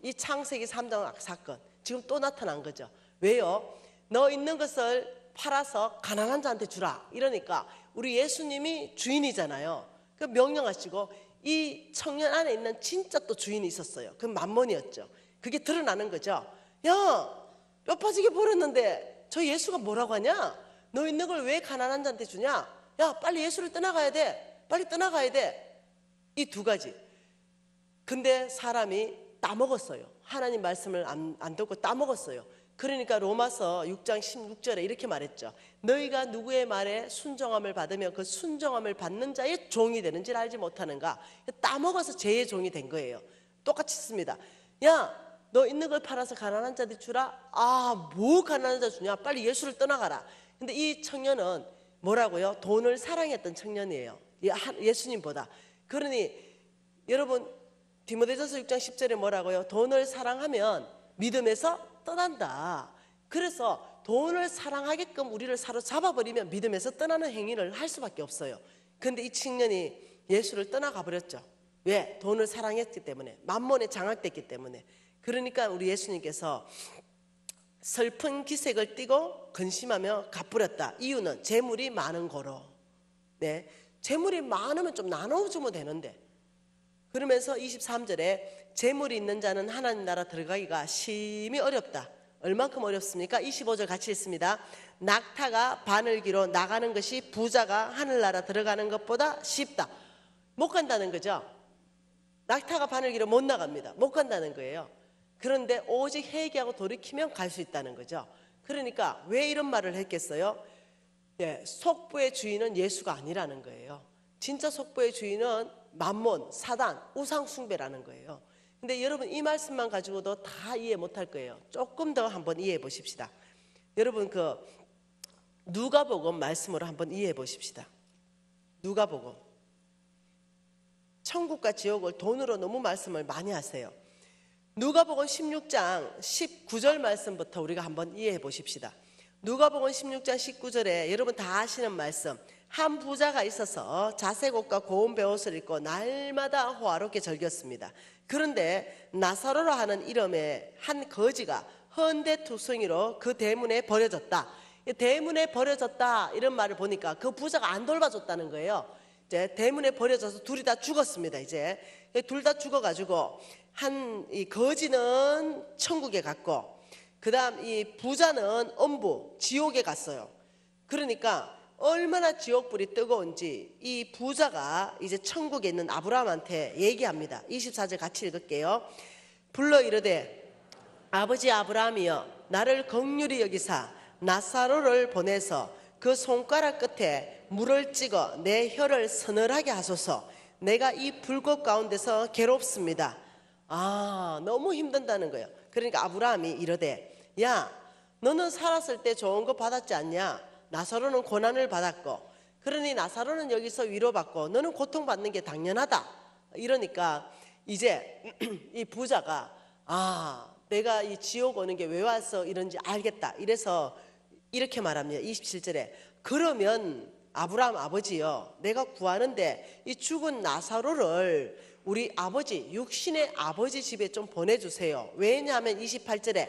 이 창세기 3장 사건 지금 또 나타난 거죠. 왜요? 너 있는 것을 팔아서 가난한 자한테 주라. 이러니까 우리 예수님이 주인이잖아요. 그 명령하시고 이 청년 안에 있는 진짜 또 주인이 있었어요. 그 만몬이었죠. 그게 드러나는 거죠. 야, 뼈 빠지게 버렸는데 저 예수가 뭐라고 하냐? 너 있는 걸 왜 가난한 자한테 주냐? 야, 빨리 예수를 떠나가야 돼. 빨리 떠나가야 돼. 이 두 가지. 근데 사람이 따먹었어요. 하나님 말씀을 안 듣고 따먹었어요. 그러니까 로마서 6장 16절에 이렇게 말했죠. 너희가 누구의 말에 순종함을 받으며 그 순종함을 받는 자의 종이 되는지를 알지 못하는가? 따먹어서 죄의 종이 된 거예요. 똑같이 씁니다. 야, 너 있는 걸 팔아서 가난한 자들 주라? 아, 뭐 가난한 자 주냐? 빨리 예수를 떠나가라. 근데 이 청년은 뭐라고요? 돈을 사랑했던 청년이에요. 예수님보다. 그러니 여러분 디모데전서 6장 10절에 뭐라고요? 돈을 사랑하면 믿음에서 떠난다. 그래서 돈을 사랑하게끔 우리를 사로잡아버리면 믿음에서 떠나는 행위를 할 수밖에 없어요. 그런데 이 청년이 예수를 떠나가 버렸죠. 왜? 돈을 사랑했기 때문에, 만몬에 장악됐기 때문에. 그러니까 우리 예수님께서 슬픈 기색을 띠고 근심하며 갚으렸다. 이유는 재물이 많은 거로. 네, 재물이 많으면 좀 나눠주면 되는데. 그러면서 23절에 재물이 있는 자는 하나님 나라 들어가기가 심히 어렵다. 얼만큼 어렵습니까? 25절 같이 읽습니다. 낙타가 바늘기로 나가는 것이 부자가 하늘나라 들어가는 것보다 쉽다. 못 간다는 거죠. 낙타가 바늘기로 못 나갑니다. 못 간다는 거예요. 그런데 오직 회개하고 돌이키면 갈 수 있다는 거죠. 그러니까 왜 이런 말을 했겠어요? 네, 속부의 주인은 예수가 아니라는 거예요. 진짜 속부의 주인은 만몬, 사단, 우상 숭배라는 거예요. 근데 여러분 이 말씀만 가지고도 다 이해 못할 거예요. 조금 더 한번 이해해 보십시다. 여러분 그 누가복음 말씀으로 한번 이해해 보십시다. 누가복음. 천국과 지옥을 돈으로 너무 말씀을 많이 하세요. 누가복음 16장 19절 말씀부터 우리가 한번 이해해 보십시다. 누가복음 16장 19절에 여러분 다 아시는 말씀. 한 부자가 있어서 자색 옷과 고운 베옷을 입고 날마다 호화롭게 즐겼습니다. 그런데 나사로라 하는 이름의 한 거지가 헌데투성이로 그 대문에 버려졌다. 대문에 버려졌다 이런 말을 보니까 그 부자가 안 돌봐줬다는 거예요. 이제 대문에 버려져서 둘이 다 죽었습니다. 이제 둘 다 죽어가지고 이 거지는 천국에 갔고 그다음 이 부자는 엄부 지옥에 갔어요. 그러니까 얼마나 지옥불이 뜨거운지 이 부자가 이제 천국에 있는 아브라함한테 얘기합니다. 24절 같이 읽을게요. 불러 이르되 아버지 아브라함이여 나를 긍휼히 여기사 나사로를 보내서 그 손가락 끝에 물을 찍어 내 혀를 서늘하게 하소서. 내가 이 불꽃 가운데서 괴롭습니다. 아, 너무 힘든다는 거예요. 그러니까 아브라함이 이르되 야 너는 살았을 때 좋은 거 받았지 않냐? 나사로는 고난을 받았고 그러니 나사로는 여기서 위로받고 너는 고통받는 게 당연하다. 이러니까 이제 이 부자가 내가 이 지옥 오는 게 왜 와서 이런지 알겠다. 이래서 이렇게 말합니다. 27절에 그러면 아브라함 아버지요 내가 구하는데 이 죽은 나사로를 우리 아버지 육신의 아버지 집에 좀 보내주세요. 왜냐하면 28절에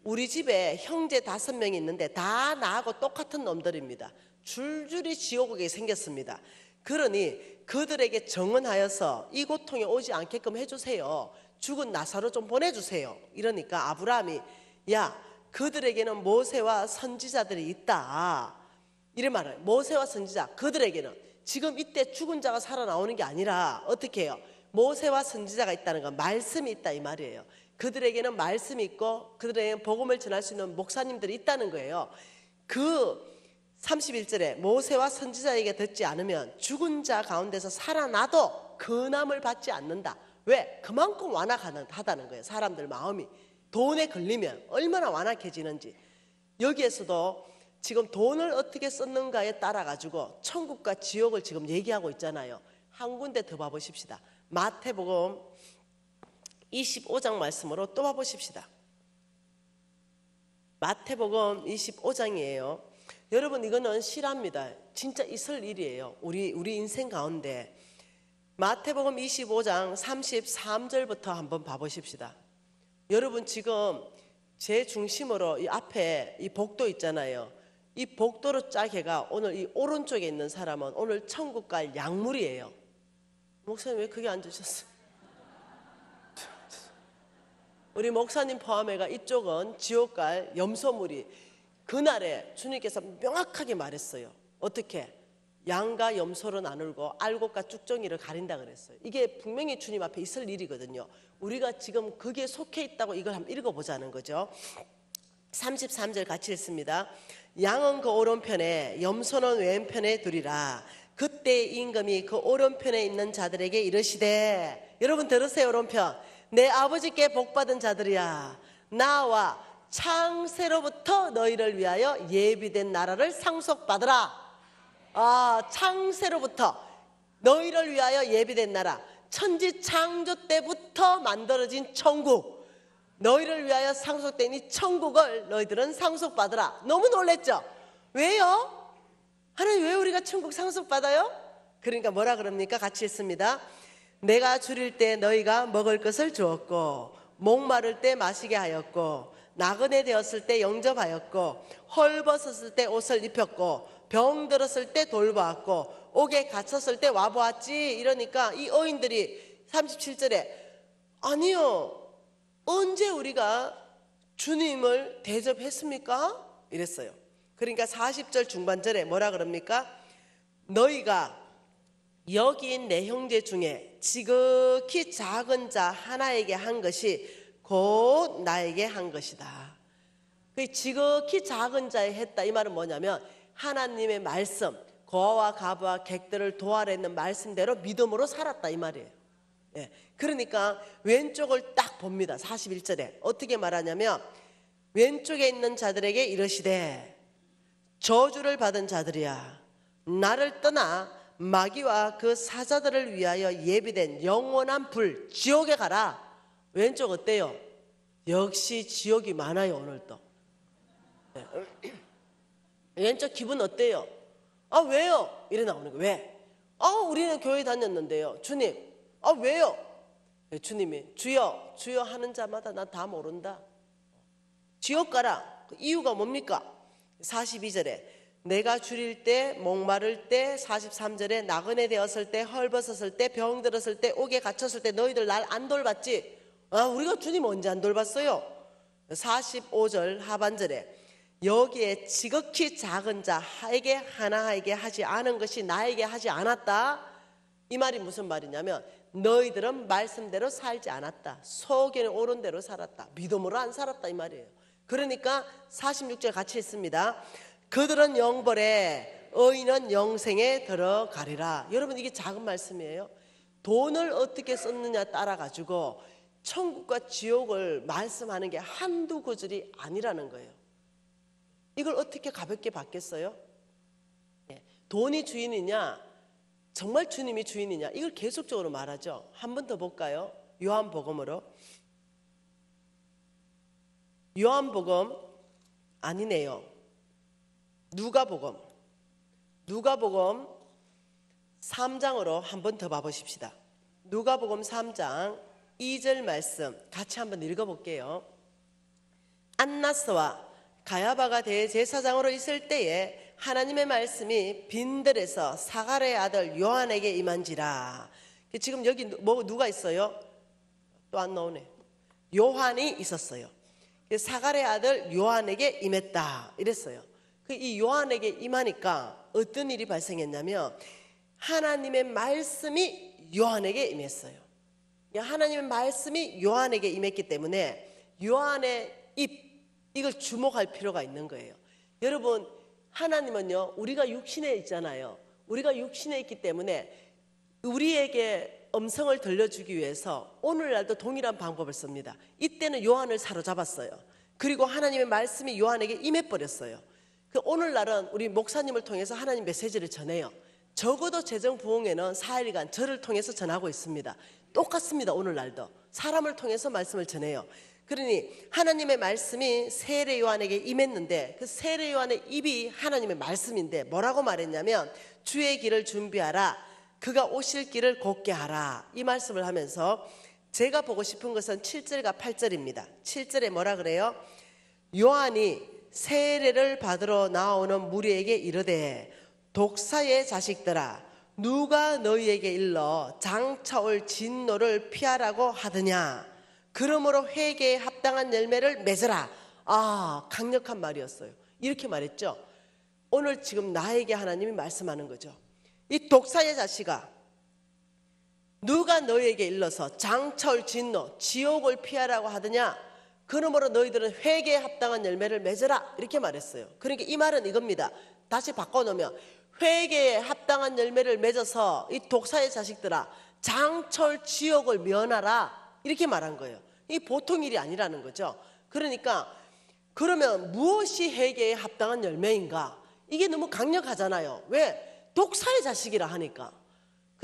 우리 집에 형제 5명이 있는데 다 나하고 똑같은 놈들입니다. 줄줄이 지옥에 생겼습니다. 그러니 그들에게 정언하여서 이 고통에 오지 않게끔 해주세요. 죽은 나사로 좀 보내주세요. 이러니까 아브라함이 야 그들에게는 모세와 선지자들이 있다. 이런 말을 모세와 선지자 그들에게는 지금 이때 죽은 자가 살아나오는 게 아니라 어떻게 해요? 모세와 선지자가 있다는 건 말씀이 있다 이 말이에요. 그들에게는 말씀이 있고 그들에게는 복음을 전할 수 있는 목사님들이 있다는 거예요. 그 31절에 모세와 선지자에게 듣지 않으면 죽은 자 가운데서 살아나도 근함을 받지 않는다. 왜? 그만큼 완악하다는 거예요. 사람들 마음이 돈에 걸리면 얼마나 완악해지는지. 여기에서도 지금 돈을 어떻게 썼는가에 따라 가지고 천국과 지옥을 지금 얘기하고 있잖아요. 한 군데 더 봐보십시다. 마태복음 25장 말씀으로 또 봐보십시다. 마태복음 25장이에요. 여러분 이거는 실화입니다. 진짜 있을 일이에요. 우리 인생 가운데. 마태복음 25장 33절부터 한번 봐보십시다. 여러분 지금 제 중심으로 이 앞에 이 복도 있잖아요. 이 복도로 짜게가 오늘 이 오른쪽에 있는 사람은 오늘 천국 갈 약물이에요. 목사님 왜 그게 안 주셨어요? 우리 목사님 포함해가 이쪽은 지옥 갈 염소물이. 그날에 주님께서 명확하게 말했어요. 어떻게? 양과 염소로 나누고 알곡과 쭉정이를 가린다 그랬어요. 이게 분명히 주님 앞에 있을 일이거든요. 우리가 지금 거기에 속해 있다고 이걸 한번 읽어보자는 거죠. 33절 같이 읽습니다. 양은 그 오른편에 염소는 왼편에 두리라. 그때 임금이 그 오른편에 있는 자들에게 이르시되, 여러분 들으세요. 오른편, 내 아버지께 복받은 자들이야, 나와 창세로부터 너희를 위하여 예비된 나라를 상속받으라. 창세로부터 너희를 위하여 예비된 나라, 천지 창조 때부터 만들어진 천국, 너희를 위하여 상속된 이 천국을 너희들은 상속받으라. 너무 놀랬죠? 왜요? 하나님 왜 우리가 천국 상속받아요? 그러니까 뭐라 그럽니까? 같이 읽습니다. 내가 줄일 때 너희가 먹을 것을 주었고, 목마를 때 마시게 하였고, 나그네 되었을 때 영접하였고, 헐벗었을 때 옷을 입혔고, 병들었을 때 돌보았고, 옥에 갇혔을 때 와보았지. 이러니까 이 어인들이 37절에 아니요, 언제 우리가 주님을 대접했습니까? 이랬어요. 그러니까 40절 중반절에 뭐라 그럽니까? 너희가 여기 있는 내 형제 중에 지극히 작은 자 하나에게 한 것이 곧 나에게 한 것이다. 그 지극히 작은 자에 했다, 이 말은 뭐냐면 하나님의 말씀, 고아와 가부와 객들을 도와내는 말씀대로 믿음으로 살았다, 이 말이에요. 예, 그러니까 왼쪽을 딱 봅니다. 41절에 어떻게 말하냐면 왼쪽에 있는 자들에게 이르시되, 저주를 받은 자들이야, 나를 떠나 마귀와 그 사자들을 위하여 예비된 영원한 불 지옥에 가라. 왼쪽 어때요? 역시 지옥이 많아요. 오늘도. 네. 왼쪽 기분 어때요? 왜요? 이래 나오는 거예요. 왜? 우리는 교회 다녔는데요. 주님, 왜요? 네, 주님이 주여 주여 하는 자마다 나 다 모른다. 지옥 가라. 그 이유가 뭡니까? 42절에 내가 줄일 때 목마를 때, 43절에 나그네 되었을 때, 헐벗었을 때, 병들었을 때, 옥에 갇혔을 때 너희들 날 안 돌봤지? 우리가 주님 언제 안 돌봤어요? 45절 하반절에 여기에 지극히 작은 자에게 하나에게 하지 않은 것이 나에게 하지 않았다. 이 말이 무슨 말이냐면 너희들은 말씀대로 살지 않았다. 속에는 옳은 대로 살았다. 믿음으로 안 살았다, 이 말이에요. 그러니까 46절 같이 있습니다. 그들은 영벌에, 의인은 영생에 들어가리라. 여러분, 이게 작은 말씀이에요. 돈을 어떻게 썼느냐 따라 가지고 천국과 지옥을 말씀하는 게 한두 구절이 아니라는 거예요. 이걸 어떻게 가볍게 받겠어요? 돈이 주인이냐, 정말 주님이 주인이냐, 이걸 계속적으로 말하죠. 한 번 더 볼까요? 요한복음으로. 요한복음 아니네요. 누가복음 3장으로 한 번 더 봐보십시다. 누가복음 3장 2절 말씀 같이 한번 읽어볼게요. 안나스와 가야바가 대제사장으로 있을 때에 하나님의 말씀이 빈들에서 사가랴의 아들 요한에게 임한지라. 지금 여기 누가 있어요? 또 안 나오네. 요한이 있었어요. 사가랴의 아들 요한에게 임했다 이랬어요. 이 요한에게 임하니까 어떤 일이 발생했냐면 하나님의 말씀이 요한에게 임했어요. 하나님의 말씀이 요한에게 임했기 때문에 요한의 입, 이걸 주목할 필요가 있는 거예요. 여러분, 하나님은요, 우리가 육신에 있잖아요. 우리가 육신에 있기 때문에 우리에게 음성을 들려주기 위해서 오늘날도 동일한 방법을 씁니다. 이때는 요한을 사로잡았어요. 그리고 하나님의 말씀이 요한에게 임해버렸어요. 오늘날은 우리 목사님을 통해서 하나님 메시지를 전해요. 적어도 재정부흥회는 4일간 저를 통해서 전하고 있습니다. 똑같습니다. 오늘날도 사람을 통해서 말씀을 전해요. 그러니 하나님의 말씀이 세례 요한에게 임했는데 그 세례 요한의 입이 하나님의 말씀인데 뭐라고 말했냐면 주의 길을 준비하라, 그가 오실 길을 곧게 하라, 이 말씀을 하면서 제가 보고 싶은 것은 7절과 8절입니다. 7절에 뭐라 그래요? 요한이 세례를 받으러 나오는 무리에게 이르되 독사의 자식들아 누가 너희에게 일러 장차 올 진노를 피하라고 하더냐. 그러므로 회개에 합당한 열매를 맺으라. 아, 강력한 말이었어요. 이렇게 말했죠. 오늘 지금 나에게 하나님이 말씀하는 거죠. 이 독사의 자식아, 누가 너희에게 일러서 장차 올 진노, 지옥을 피하라고 하더냐. 그러므로 너희들은 회개에 합당한 열매를 맺으라. 이렇게 말했어요. 그러니까 이 말은 이겁니다. 다시 바꿔놓으면 회개에 합당한 열매를 맺어서 이 독사의 자식들아 장철 지옥을 면하라. 이렇게 말한 거예요. 이 보통 일이 아니라는 거죠. 그러니까 그러면 무엇이 회개에 합당한 열매인가? 이게 너무 강력하잖아요. 왜? 독사의 자식이라 하니까.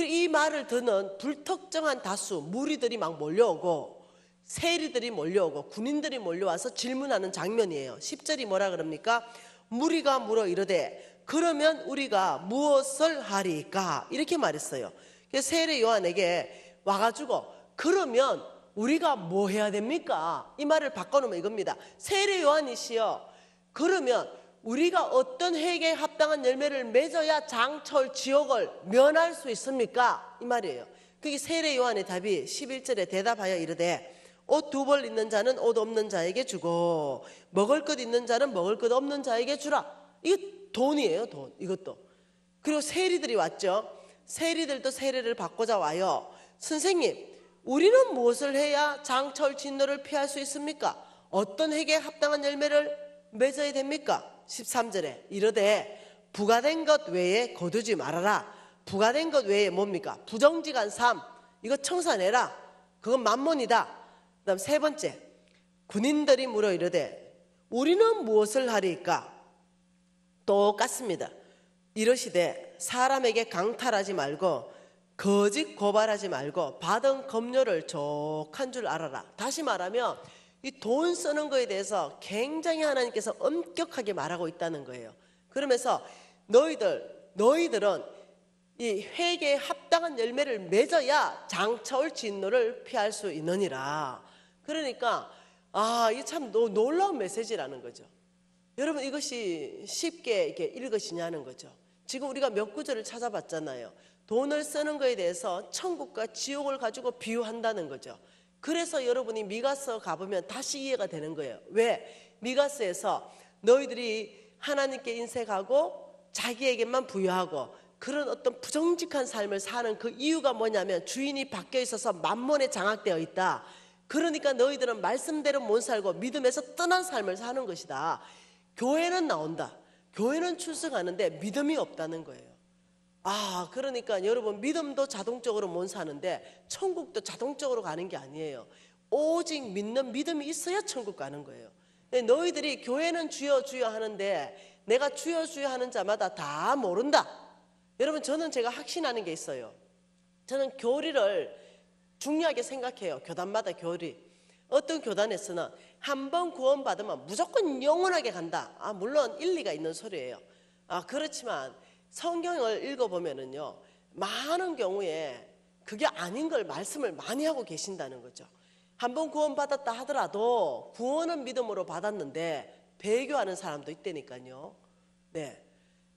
이 말을 듣는 불특정한 다수 무리들이 막 몰려오고 세리들이 몰려오고 군인들이 몰려와서 질문하는 장면이에요. 10절이 뭐라 그럽니까? 무리가 물어 이르되 그러면 우리가 무엇을 하리까? 이렇게 말했어요. 세례 요한에게 와가지고 그러면 우리가 뭐 해야 됩니까? 이 말을 바꿔놓으면 이겁니다. 세례 요한이시여, 그러면 우리가 어떤 회개에 합당한 열매를 맺어야 장철 지옥을 면할 수 있습니까? 이 말이에요. 그게 세례 요한의 답이 11절에 대답하여 이르되 옷 두 벌 있는 자는 옷 없는 자에게 주고 먹을 것 있는 자는 먹을 것 없는 자에게 주라. 이게 돈이에요, 돈. 이것도. 그리고 세리들이 왔죠. 세리들도 세례를 받고자 와요. 선생님, 우리는 무엇을 해야 장철 진노를 피할 수 있습니까? 어떤 회개에 합당한 열매를 맺어야 됩니까? 13절에 이르되 부가된 것 외에 거두지 말아라. 부가된 것 외에 뭡니까? 부정직한 삶, 이거 청산해라. 그건 만몬이다. 그 다음 세 번째, 군인들이 물어 이르되 우리는 무엇을 하리까? 똑같습니다. 이러시되 사람에게 강탈하지 말고 거짓 고발하지 말고 받은 급료를 족한 줄 알아라. 다시 말하면 이 돈 쓰는 거에 대해서 굉장히 하나님께서 엄격하게 말하고 있다는 거예요. 그러면서 너희들은 이 회개에 합당한 열매를 맺어야 장차 올 진노를 피할 수 있느니라. 그러니까 이게 참 놀라운 메시지라는 거죠. 여러분, 이것이 쉽게 이렇게 읽으시냐는 거죠. 지금 우리가 몇 구절을 찾아봤잖아요. 돈을 쓰는 거에 대해서 천국과 지옥을 가지고 비유한다는 거죠. 그래서 여러분이 미가서 가보면 다시 이해가 되는 거예요. 왜? 미가서에서 너희들이 하나님께 인색하고 자기에게만 부여하고 그런 어떤 부정직한 삶을 사는 그 이유가 뭐냐면 주인이 바뀌어 있어서 만몬에 장악되어 있다. 그러니까 너희들은 말씀대로 못 살고 믿음에서 떠난 삶을 사는 것이다. 교회는 나온다. 교회는 출석하는데 믿음이 없다는 거예요. 그러니까 여러분, 믿음도 자동적으로 못 사는데 천국도 자동적으로 가는 게 아니에요. 오직 믿는 믿음이 있어야 천국 가는 거예요. 너희들이 교회는 주여 주여 하는데 내가 주여 주여 하는 자마다 다 모른다. 여러분, 제가 확신하는 게 있어요. 저는 교리를 중요하게 생각해요. 교단마다 교리. 어떤 교단에서는 한 번 구원받으면 무조건 영원하게 간다. 물론 일리가 있는 소리예요. 그렇지만 성경을 읽어보면은요, 많은 경우에 그게 아닌 걸 말씀을 많이 하고 계신다는 거죠. 한 번 구원받았다 하더라도 구원은 믿음으로 받았는데 배교하는 사람도 있다니까요. 네,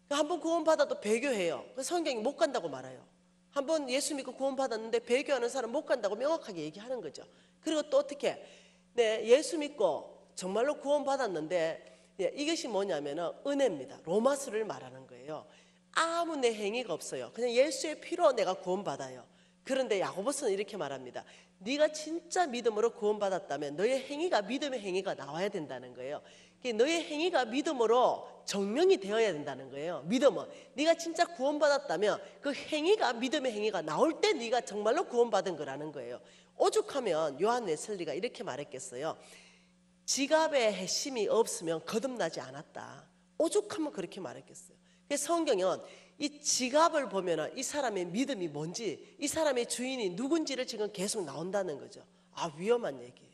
한 번 구원받아도 배교해요. 성경이 못 간다고 말해요. 한 번 예수 믿고 구원받았는데 배교하는 사람 못 간다고 명확하게 얘기하는 거죠. 그리고 또 어떻게? 네, 예수 믿고 정말로 구원받았는데 이것이 뭐냐면은 은혜입니다. 로마서를 말하는 거예요. 아무 내 행위가 없어요. 그냥 예수의 피로 내가 구원받아요. 그런데 야고보서는 이렇게 말합니다. 네가 진짜 믿음으로 구원받았다면 너의 행위가 믿음의 행위가 나와야 된다는 거예요. 너의 행위가 믿음으로 정명이 되어야 된다는 거예요. 믿음은 네가 진짜 구원받았다면 그 행위가 믿음의 행위가 나올 때 네가 정말로 구원받은 거라는 거예요. 오죽하면 요한 웨슬리가 이렇게 말했겠어요. 지갑에 핵심이 없으면 거듭나지 않았다. 오죽하면 그렇게 말했겠어요. 성경은 이 지갑을 보면 이 사람의 믿음이 뭔지, 이 사람의 주인이 누군지를 지금 계속 나온다는 거죠. 위험한 얘기예요.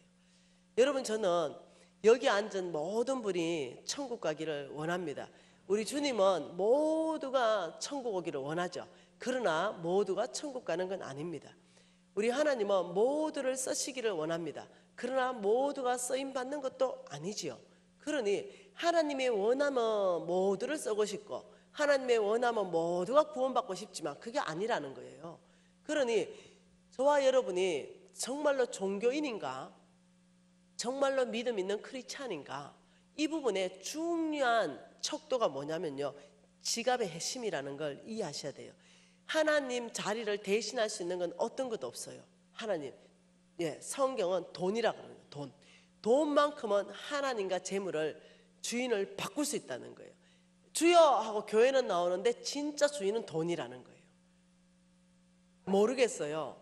여러분, 저는 여기 앉은 모든 분이 천국 가기를 원합니다. 우리 주님은 모두가 천국 오기를 원하죠. 그러나 모두가 천국 가는 건 아닙니다. 우리 하나님은 모두를 쓰시기를 원합니다. 그러나 모두가 쓰임 받는 것도 아니지요. 그러니 하나님의 원하면 모두를 쓰고 싶고 하나님의 원하면 모두가 구원받고 싶지만 그게 아니라는 거예요. 그러니 저와 여러분이 정말로 종교인인가, 정말로 믿음 있는 크리스찬인가, 이 부분에 중요한 척도가 뭐냐면요, 지갑의 핵심이라는 걸 이해하셔야 돼요. 하나님 자리를 대신할 수 있는 건 어떤 것도 없어요. 하나님, 성경은 돈이라고 그래요. 돈만큼은 하나님과 재물을, 주인을 바꿀 수 있다는 거예요. 주여 하고 교회는 나오는데 진짜 주인은 돈이라는 거예요. 모르겠어요.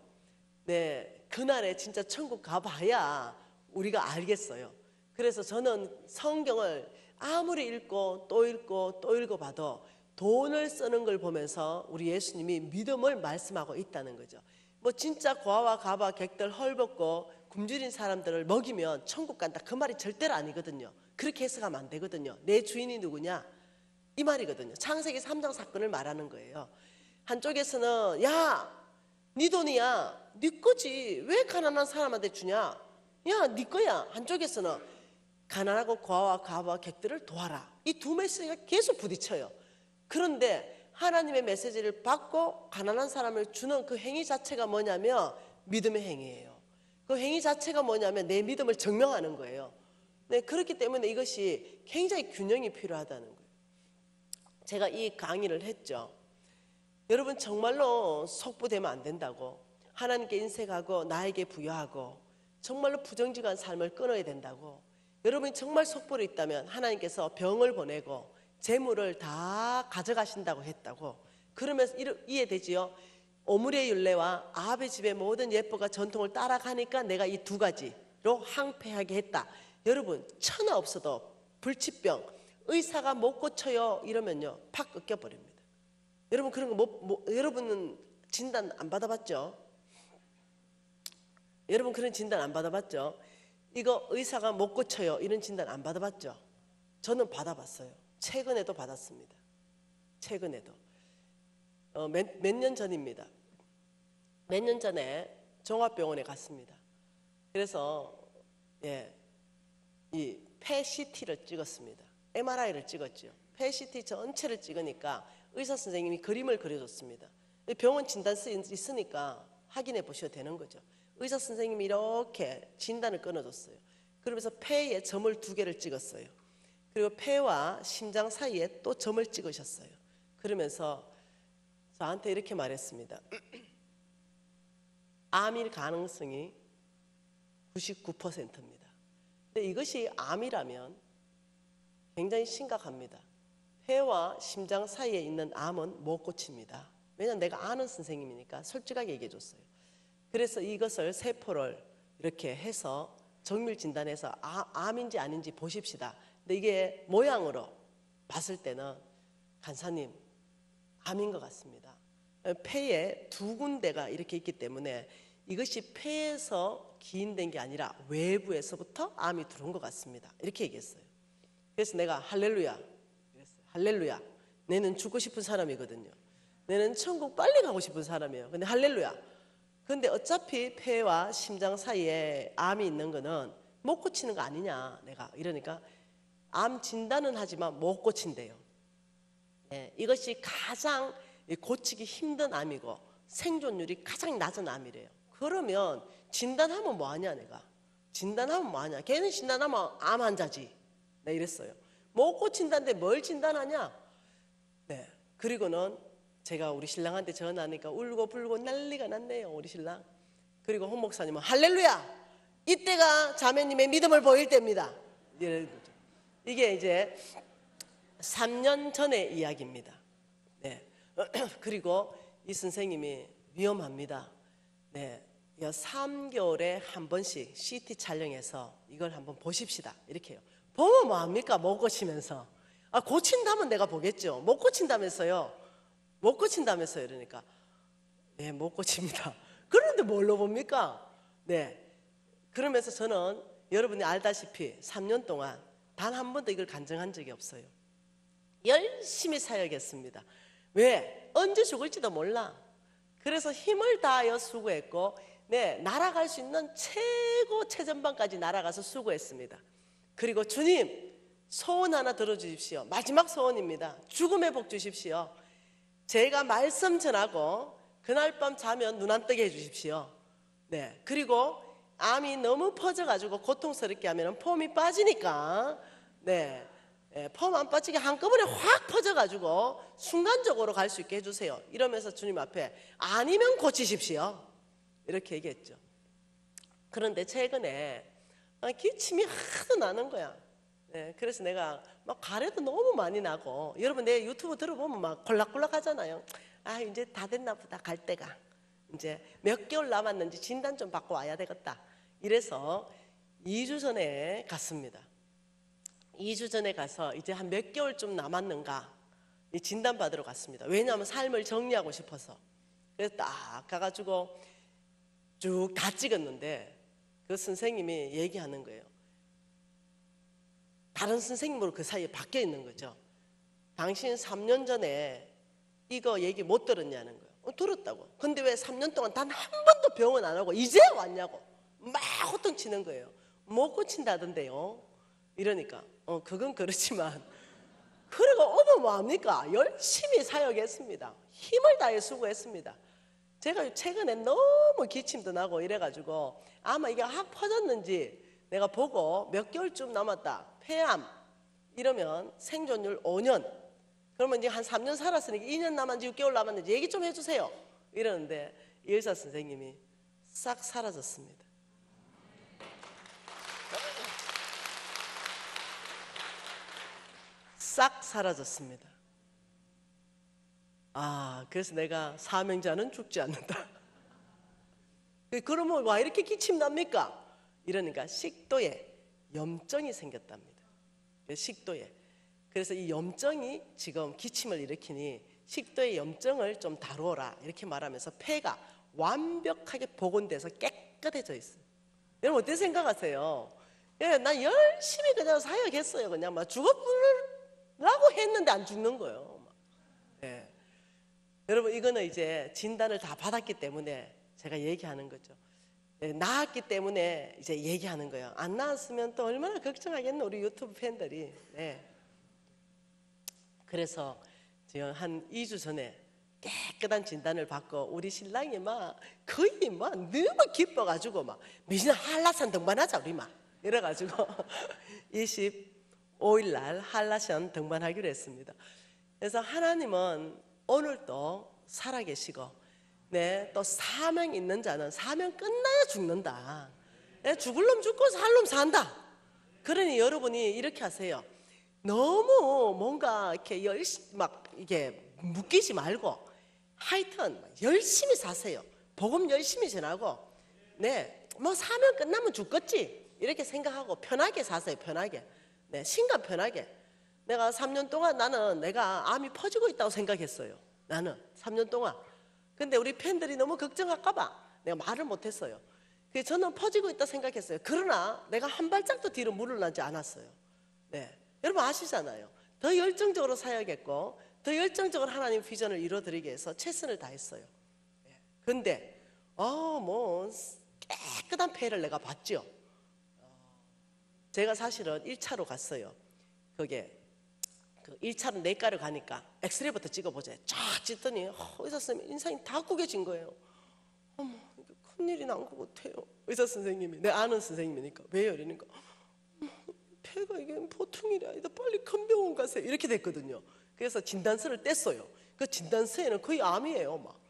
그날에 진짜 천국 가봐야 우리가 알겠어요. 그래서 저는 성경을 아무리 읽고 또 읽고 또 읽어봐도 돈을 쓰는 걸 보면서 우리 예수님이 믿음을 말씀하고 있다는 거죠. 뭐 진짜 고아와 가바 객들 헐벗고 굶주린 사람들을 먹이면 천국 간다, 그 말이 절대로 아니거든요. 그렇게 해석하면 안 되거든요. 내 주인이 누구냐, 이 말이거든요. 창세기 3장 사건을 말하는 거예요. 한쪽에서는 야, 네 돈이야, 네 거지, 왜 가난한 사람한테 주냐, 야, 네 거야. 한쪽에서는 가난하고 고아와 가바와 객들을 도와라. 이 두 메시지가 계속 부딪혀요. 그런데 하나님의 메시지를 받고 가난한 사람을 주는 그 행위 자체가 뭐냐면 믿음의 행위예요. 그 행위 자체가 뭐냐면 내 믿음을 증명하는 거예요. 그렇기 때문에 이것이 굉장히 균형이 필요하다는 거예요. 제가 이 강의를 했죠. 여러분 정말로 속부되면 안 된다고, 하나님께 인색하고 나에게 부여하고 정말로 부정직한 삶을 끊어야 된다고, 여러분이 정말 속보로 있다면 하나님께서 병을 보내고 재물을 다 가져가신다고 했다고. 그러면서 이해되지요? 오므리의 율례와 아합의 집의 모든 예법과 전통을 따라가니까 내가 이 두 가지로 항폐하게 했다. 여러분 천하 없어도 불치병 의사가 못 고쳐요 이러면요 팍 꺾여버립니다. 여러분 그런 거 여러분은 진단 안 받아봤죠? 여러분 그런 진단 안 받아봤죠? 이거 의사가 못 고쳐요 이런 진단 안 받아봤죠? 저는 받아봤어요. 최근에도 받았습니다. 최근에도 몇 년 전입니다. 몇 년 전에 종합병원에 갔습니다. 그래서 이 폐CT를 찍었습니다. MRI를 찍었죠. 폐CT 전체를 찍으니까 의사 선생님이 그림을 그려줬습니다. 병원 진단서 있으니까 확인해 보셔도 되는 거죠. 의사 선생님이 이렇게 진단을 끊어줬어요. 그러면서 폐에 점을 2개를 찍었어요. 그리고 폐와 심장 사이에 또 점을 찍으셨어요. 그러면서 저한테 이렇게 말했습니다. 암일 가능성이 99%입니다. 근데 이것이 암이라면 굉장히 심각합니다. 폐와 심장 사이에 있는 암은 못 고칩니다. 왜냐하면 내가 아는 선생님이니까 솔직하게 얘기해 줬어요. 그래서 이것을 세포를 이렇게 해서 정밀 진단해서 암인지 아닌지 보십시다. 근데 이게 모양으로 봤을 때는 간사님 암인 것 같습니다. 폐에 2군데가 이렇게 있기 때문에 이것이 폐에서 기인된 게 아니라 외부에서부터 암이 들어온 것 같습니다. 이렇게 얘기했어요. 그래서 내가 할렐루야 이랬어요. 할렐루야, 내는 죽고 싶은 사람이거든요. 내는 천국 빨리 가고 싶은 사람이에요. 근데 할렐루야, 근데 어차피 폐와 심장 사이에 암이 있는 거는 못 고치는 거 아니냐 내가 이러니까 암 진단은 하지만 못 고친대요. 이것이 가장 고치기 힘든 암이고 생존율이 가장 낮은 암이래요. 그러면 진단하면 뭐하냐, 내가 진단하면 뭐하냐, 걔는 진단하면 암 환자지, 네 이랬어요. 못 고친다는데 뭘 진단하냐. 그리고는 제가 우리 신랑한테 전화하니까 울고 불고 난리가 났네요, 우리 신랑. 그리고 홍 목사님은 할렐루야, 이때가 자매님의 믿음을 보일 때입니다. 이게 이제 3년 전의 이야기입니다. 그리고 이 선생님이 위험합니다. 3개월에 한 번씩 CT 촬영해서 이걸 한번 보십시다 이렇게 해요. 보면 뭐합니까? 못 고치면서. 고친다면 내가 보겠죠. 못 고친다면서요. 못 고친다면서요. 이러니까 못 고칩니다. 그런데 뭘로 봅니까? 그러면서 저는 여러분이 알다시피 3년 동안 단 한 번도 이걸 간증한 적이 없어요. 열심히 사역했습니다. 왜? 언제 죽을지도 몰라. 그래서 힘을 다하여 수고했고 날아갈 수 있는 최고 최전방까지 날아가서 수고했습니다. 그리고 주님 소원 하나 들어주십시오. 마지막 소원입니다. 죽음의 복 주십시오. 제가 말씀 전하고 그날 밤 자면 눈 안 뜨게 해주십시오. 네. 그리고 암이 너무 퍼져가지고 고통스럽게 하면 폼이 빠지니까, 네. 폼 안 빠지게 한꺼번에 확 퍼져가지고 순간적으로 갈 수 있게 해주세요. 이러면서 주님 앞에 아니면 고치십시오. 이렇게 얘기했죠. 그런데 최근에 기침이 하도 나는 거야. 네, 그래서 내가 막 가래도 너무 많이 나고, 여러분 내 유튜브 들어보면 막 콜락콜락 하잖아요. 아, 이제 다 됐나 보다, 갈 때가. 이제 몇 개월 남았는지 진단 좀 받고 와야 되겠다. 이래서 2주 전에 갔습니다. 2주 전에 가서 이제 한 몇 개월쯤 남았는가 이 진단 받으러 갔습니다. 왜냐하면 삶을 정리하고 싶어서. 그래서 딱 가가지고 쭉 다 찍었는데 그 선생님이 얘기하는 거예요. 다른 선생님으로 그 사이에 바뀌어 있는 거죠. 당신 3년 전에 이거 얘기 못 들었냐는 거예요. 들었다고. 근데 왜 3년 동안 단 한 번도 병원 안 하고 이제 왔냐고 막 호통치는 거예요. 못 고친다던데요. 이러니까 그건 그렇지만 그러고 오면 뭐합니까? 열심히 사역했습니다. 힘을 다해 수고했습니다. 제가 최근에 너무 기침도 나고 이래가지고 아마 이게 확 퍼졌는지 내가 보고 몇 개월쯤 남았다, 폐암 이러면 생존율 5년, 그러면 이제 한 3년 살았으니까 2년 남았는지 6개월 남았는지 얘기 좀 해주세요. 이러는데 이 의사 선생님이 싹 사라졌습니다. 싹 사라졌습니다. 아, 그래서 내가 사명자는 죽지 않는다. 그러면 와 이렇게 기침 납니까? 이러니까 식도에 염증이 생겼답니다. 식도에. 그래서 이 염증이 지금 기침을 일으키니 식도의 염증을 좀 다루어라 이렇게 말하면서 폐가 완벽하게 복원돼서 깨끗해져 있어요. 여러분 어떻게 생각하세요? 예, 난 열심히 그냥 사역했어요. 그냥 막 죽어보려고 했는데 안 죽는 거예요. 예. 여러분 이거는 이제 진단을 다 받았기 때문에 제가 얘기하는 거죠. 네, 나았기 때문에 이제 얘기하는 거예요. 안 나았으면 또 얼마나 걱정하겠노 우리 유튜브 팬들이. 네. 그래서 지금 한 2주 전에 깨끗한 진단을 받고 우리 신랑이 막 거의 막 너무 기뻐가지고 막 미신 한라산 등반하자 우리 막 이래가지고 25일 날 한라산 등반하기로 했습니다. 그래서 하나님은 오늘도 살아계시고 네, 또 사명 있는 자는 사명 끝나야 죽는다. 네, 죽을 놈 죽고 살 놈 산다. 그러니 여러분이 이렇게 하세요. 너무 뭔가 이렇게 열심히 막 이게 묶이지 말고 하여튼 열심히 사세요. 복음 열심히 전하고 네, 뭐 사명 끝나면 죽겠지 이렇게 생각하고 편하게 사세요. 편하게. 네, 심간 편하게. 내가 3년 동안 나는 내가 암이 퍼지고 있다고 생각했어요. 나는 3년 동안. 근데 우리 팬들이 너무 걱정할까 봐 내가 말을 못했어요. 그래서 저는 퍼지고 있다 생각했어요. 그러나 내가 한 발짝도 뒤로 물러나지 않았어요. 네, 여러분 아시잖아요. 더 열정적으로 사역했고 더 열정적으로 하나님 비전을 이루어드리기 위해서 최선을 다했어요. 근데 뭐 깨끗한 폐를 내가 봤죠. 제가 사실은 1차로 갔어요. 그게 1차로 내과를 가니까 엑스레이부터 찍어보자. 쫙 찍더니 의사 선생님 인상이 다 구겨진 거예요. 어머, 큰일이 난 것 같아요. 의사 선생님이, 내 아는 선생님이니까. 왜요? 이러니까 폐가 이게 보통 일이 아니다. 빨리 큰 병원 가세요. 이렇게 됐거든요. 그래서 진단서를 뗐어요. 그 진단서에는 거의 암이에요. 막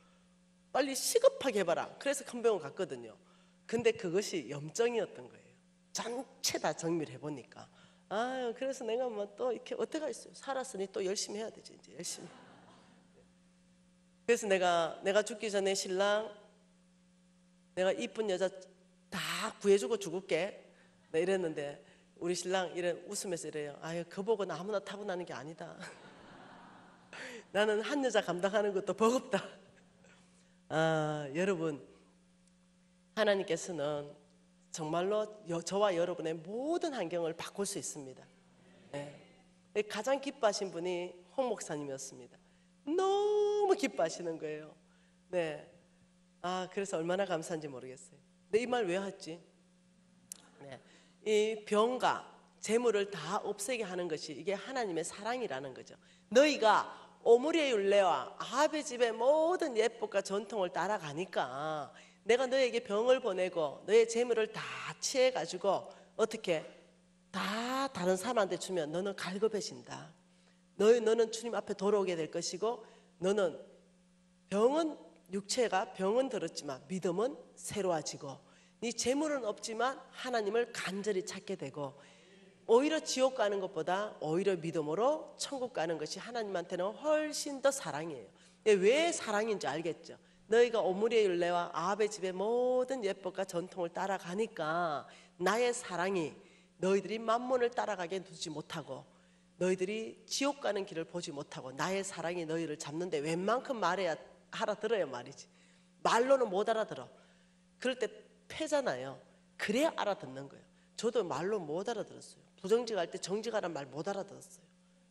빨리 시급하게 해봐라. 그래서 큰 병원 갔거든요. 근데 그것이 염증이었던 거예요. 전체 다 정밀해 보니까. 아유, 그래서 내가 뭐 또 이렇게 어떻게 하겠어요? 살았으니 또 열심히 해야 되지, 이제 열심히. 그래서 내가 죽기 전에 신랑, 내가 이쁜 여자 다 구해주고 죽을게. 네, 이랬는데 우리 신랑 웃으면서 이래요. 아유, 그 복은 아무나 타고나는 게 아니다. 나는 한 여자 감당하는 것도 버겁다. 아, 여러분, 하나님께서는 정말로 저와 여러분의 모든 환경을 바꿀 수 있습니다. 네. 가장 기뻐하신 분이 홍 목사님이었습니다. 너무 기뻐하시는 거예요. 네. 아, 그래서 얼마나 감사한지 모르겠어요. 근데 이 말 왜 했지? 네. 이 병과 재물을 다 없애게 하는 것이 이게 하나님의 사랑이라는 거죠. 너희가 오므리의 율례와 아합의 집의 모든 예법과 전통을 따라가니까 내가 너에게 병을 보내고 너의 재물을 다 취해가지고 어떻게 다 다른 사람한테 주면 너는 갈급해진다. 너는 주님 앞에 돌아오게 될 것이고 너는 병은 육체가 병은 들었지만 믿음은 새로워지고 네 재물은 없지만 하나님을 간절히 찾게 되고 오히려 지옥 가는 것보다 오히려 믿음으로 천국 가는 것이 하나님한테는 훨씬 더 사랑이에요. 왜 사랑인지 알겠죠? 너희가 오므리의 율례와 아합의 집의 모든 예법과 전통을 따라가니까 나의 사랑이 너희들이 만몬을 따라가게 두지 못하고 너희들이 지옥 가는 길을 보지 못하고 나의 사랑이 너희를 잡는데 웬만큼 말해야 알아들어야 말이지. 말로는 못 알아들어. 그럴 때 패잖아요. 그래야 알아듣는 거예요. 저도 말로 못 알아들었어요. 부정직할 때 정직하란 말 못 알아들었어요.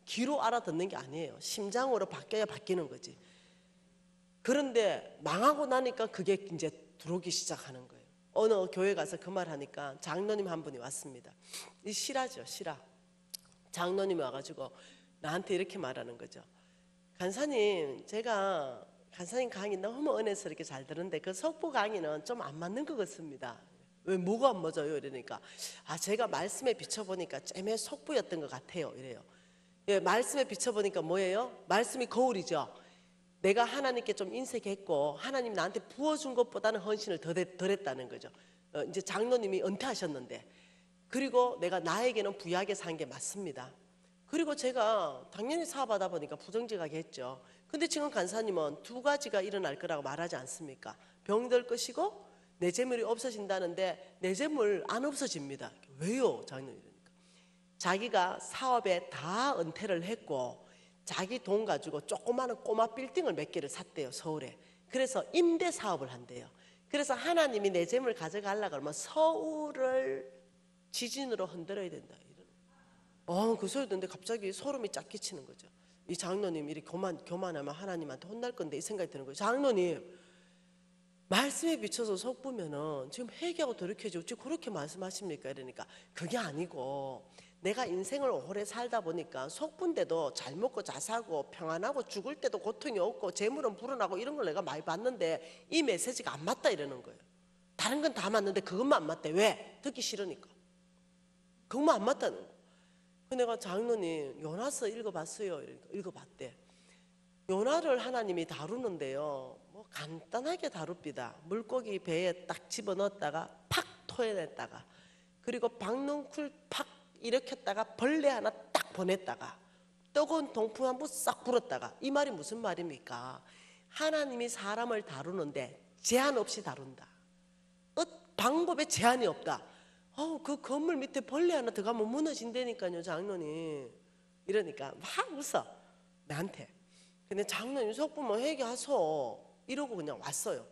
귀로 알아듣는 게 아니에요. 심장으로 바뀌어야 바뀌는 거지. 그런데 망하고 나니까 그게 이제 들어오기 시작하는 거예요. 어느 교회 가서 그 말 하니까 장로님 한 분이 왔습니다. 이 실화죠, 실화. 장로님이 와가지고 나한테 이렇게 말하는 거죠. 간사님, 제가 간사님 강의 너무 은혜스럽게 잘 들었는데 그 속보 강의는 좀 안 맞는 것 같습니다. 왜 뭐가 안 맞아요? 이러니까 제가 말씀에 비춰보니까 쨈매 속보였던 것 같아요. 이래요. 예, 말씀에 비춰보니까 뭐예요? 말씀이 거울이죠. 내가 하나님께 좀 인색했고 하나님 나한테 부어준 것보다는 헌신을 덜 했다는 거죠. 이제 장로님이 은퇴하셨는데 그리고 내가 나에게는 부유하게 산 게 맞습니다. 그리고 제가 당연히 사업하다 보니까 부정직하게 했죠. 근데 지금 간사님은 두 가지가 일어날 거라고 말하지 않습니까? 병들 것이고 내 재물이 없어진다는데 내 재물 안 없어집니다. 왜요? 장로님 이러니까 자기가 사업에 다 은퇴를 했고 자기 돈 가지고 조그마한 꼬마 빌딩을 몇 개를 샀대요. 서울에. 그래서 임대 사업을 한대요. 그래서 하나님이 내 재물 가져가려고 하면 서울을 지진으로 흔들어야 된다. 그 소리 듣는데 갑자기 소름이 쫙 끼치는 거죠. 이 장로님이 이렇게 교만하면 하나님한테 혼날 건데 이 생각이 드는 거예요. 장로님, 말씀에 비춰서 속보면은 지금 회개하고 돌이켜야지 어찌 그렇게 말씀하십니까? 이러니까 그게 아니고 내가 인생을 오래 살다 보니까 속보인데도 잘 먹고 잘 살고 평안하고 죽을 때도 고통이 없고 재물은 불어나고 이런 걸 내가 많이 봤는데 이 메시지가 안 맞다 이러는 거예요. 다른 건 다 맞는데 그것만 안 맞대. 왜? 듣기 싫으니까. 그것만 안 맞다는 거예요. 내가 장로님 요나서 읽어봤어요. 이러니까 읽어봤대. 요나를 하나님이 다루는데요. 뭐 간단하게 다룹니다. 물고기 배에 딱 집어넣었다가 팍 토해냈다가 그리고 박넝쿨 팍 일으켰다가 벌레 하나 딱 보냈다가 뜨거운 동풍 한 번 싹 불었다가 이 말이 무슨 말입니까? 하나님이 사람을 다루는데 제한 없이 다룬다. 방법에 제한이 없다. 그 건물 밑에 벌레 하나 들어가면 무너진다니까요, 장로님. 이러니까 막 웃어 나한테. 근데 장로님 속보면 회개하소 이러고 그냥 왔어요.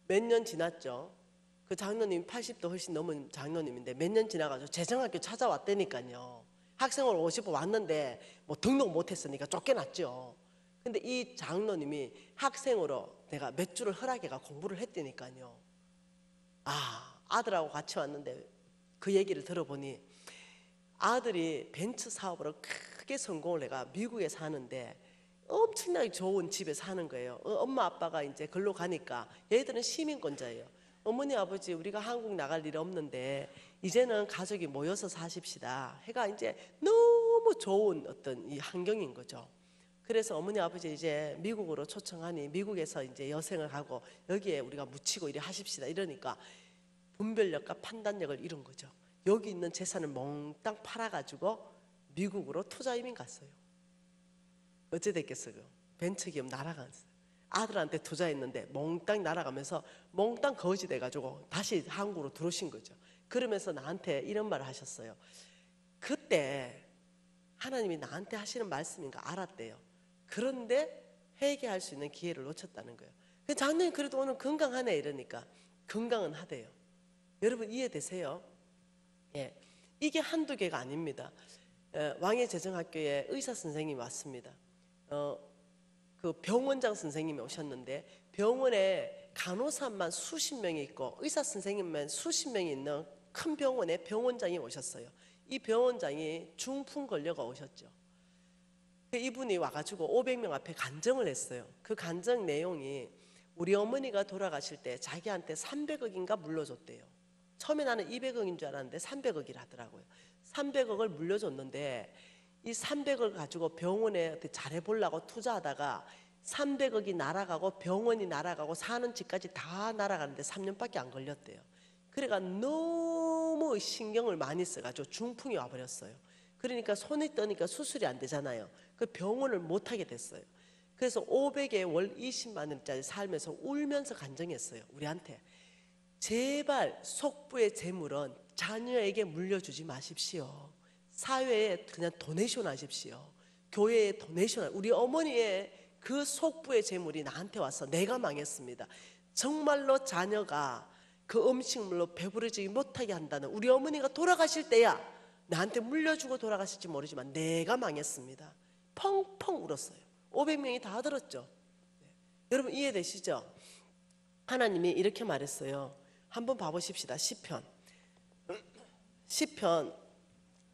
몇 년 지났죠. 그 장로님 80도 훨씬 넘은 장로님인데 몇 년 지나가지고 재정학교 찾아왔다니까요. 학생으로 50번 왔는데 뭐 등록 못했으니까 쫓겨났죠. 근데 이 장로님이 학생으로 내가 몇 주를 허락해가 공부를 했다니까요. 아들하고 같이 왔는데 그 얘기를 들어보니 아들이 벤처 사업으로 크게 성공을 해가 미국에 사는데 엄청나게 좋은 집에 사는 거예요. 엄마 아빠가 이제 걸로 가니까 얘들은 시민권자예요. 어머니 아버지 우리가 한국 나갈 일 없는데 이제는 가족이 모여서 사십시다 해가 이제 너무 좋은 어떤 이 환경인 거죠. 그래서 어머니 아버지 이제 미국으로 초청하니 미국에서 이제 여생을 하고 여기에 우리가 묻히고 이래 하십시다 이러니까 분별력과 판단력을 잃은 거죠. 여기 있는 재산을 몽땅 팔아가지고 미국으로 투자 이민 갔어요. 어째 됐겠어요? 벤처기업 날아갔어요. 아들한테 투자했는데 몽땅 날아가면서 몽땅 거지 돼가지고 다시 한국으로 들어오신 거죠. 그러면서 나한테 이런 말을 하셨어요. 그때 하나님이 나한테 하시는 말씀인가 알았대요. 그런데 회개할 수 있는 기회를 놓쳤다는 거예요. 장로님 그래도 오늘 건강하네 이러니까 건강은 하대요. 여러분 이해되세요? 예, 이게 한두 개가 아닙니다. 왕의 재정학교에 의사 선생님이 왔습니다. 그 병원장 선생님이 오셨는데 병원에 간호사만 수십 명이 있고 의사 선생님만 수십 명이 있는 큰 병원에 병원장이 오셨어요. 이 병원장이 중풍 걸려가 오셨죠. 이분이 와가지고 500명 앞에 간증을 했어요. 그 간증 내용이 우리 어머니가 돌아가실 때 자기한테 300억인가 물려줬대요. 처음에 나는 200억인 줄 알았는데 300억이라 하더라고요. 300억을 물려줬는데 이 300억을 가지고 병원에 어떻게 잘해보려고 투자하다가 300억이 날아가고 병원이 날아가고 사는 집까지 다 날아가는데 3년밖에 안 걸렸대요. 그러니까 너무 신경을 많이 써가지고 중풍이 와버렸어요. 그러니까 손이 떠니까 수술이 안 되잖아요. 그 병원을 못 하게 됐어요. 그래서 500에 월 20만 원짜리 살면서 울면서 간증했어요. 우리한테 제발 속부의 재물은 자녀에게 물려주지 마십시오. 사회에 그냥 도네이션 하십시오. 교회에 도네이션. 우리 어머니의 그 속부의 재물이 나한테 와서 내가 망했습니다. 정말로 자녀가 그 음식물로 배부르지 못하게 한다는 우리 어머니가 돌아가실 때야 나한테 물려주고 돌아가실지 모르지만 내가 망했습니다. 펑펑 울었어요. 500명이 다 들었죠. 여러분 이해되시죠? 하나님이 이렇게 말했어요. 한번 봐보십시다. 시편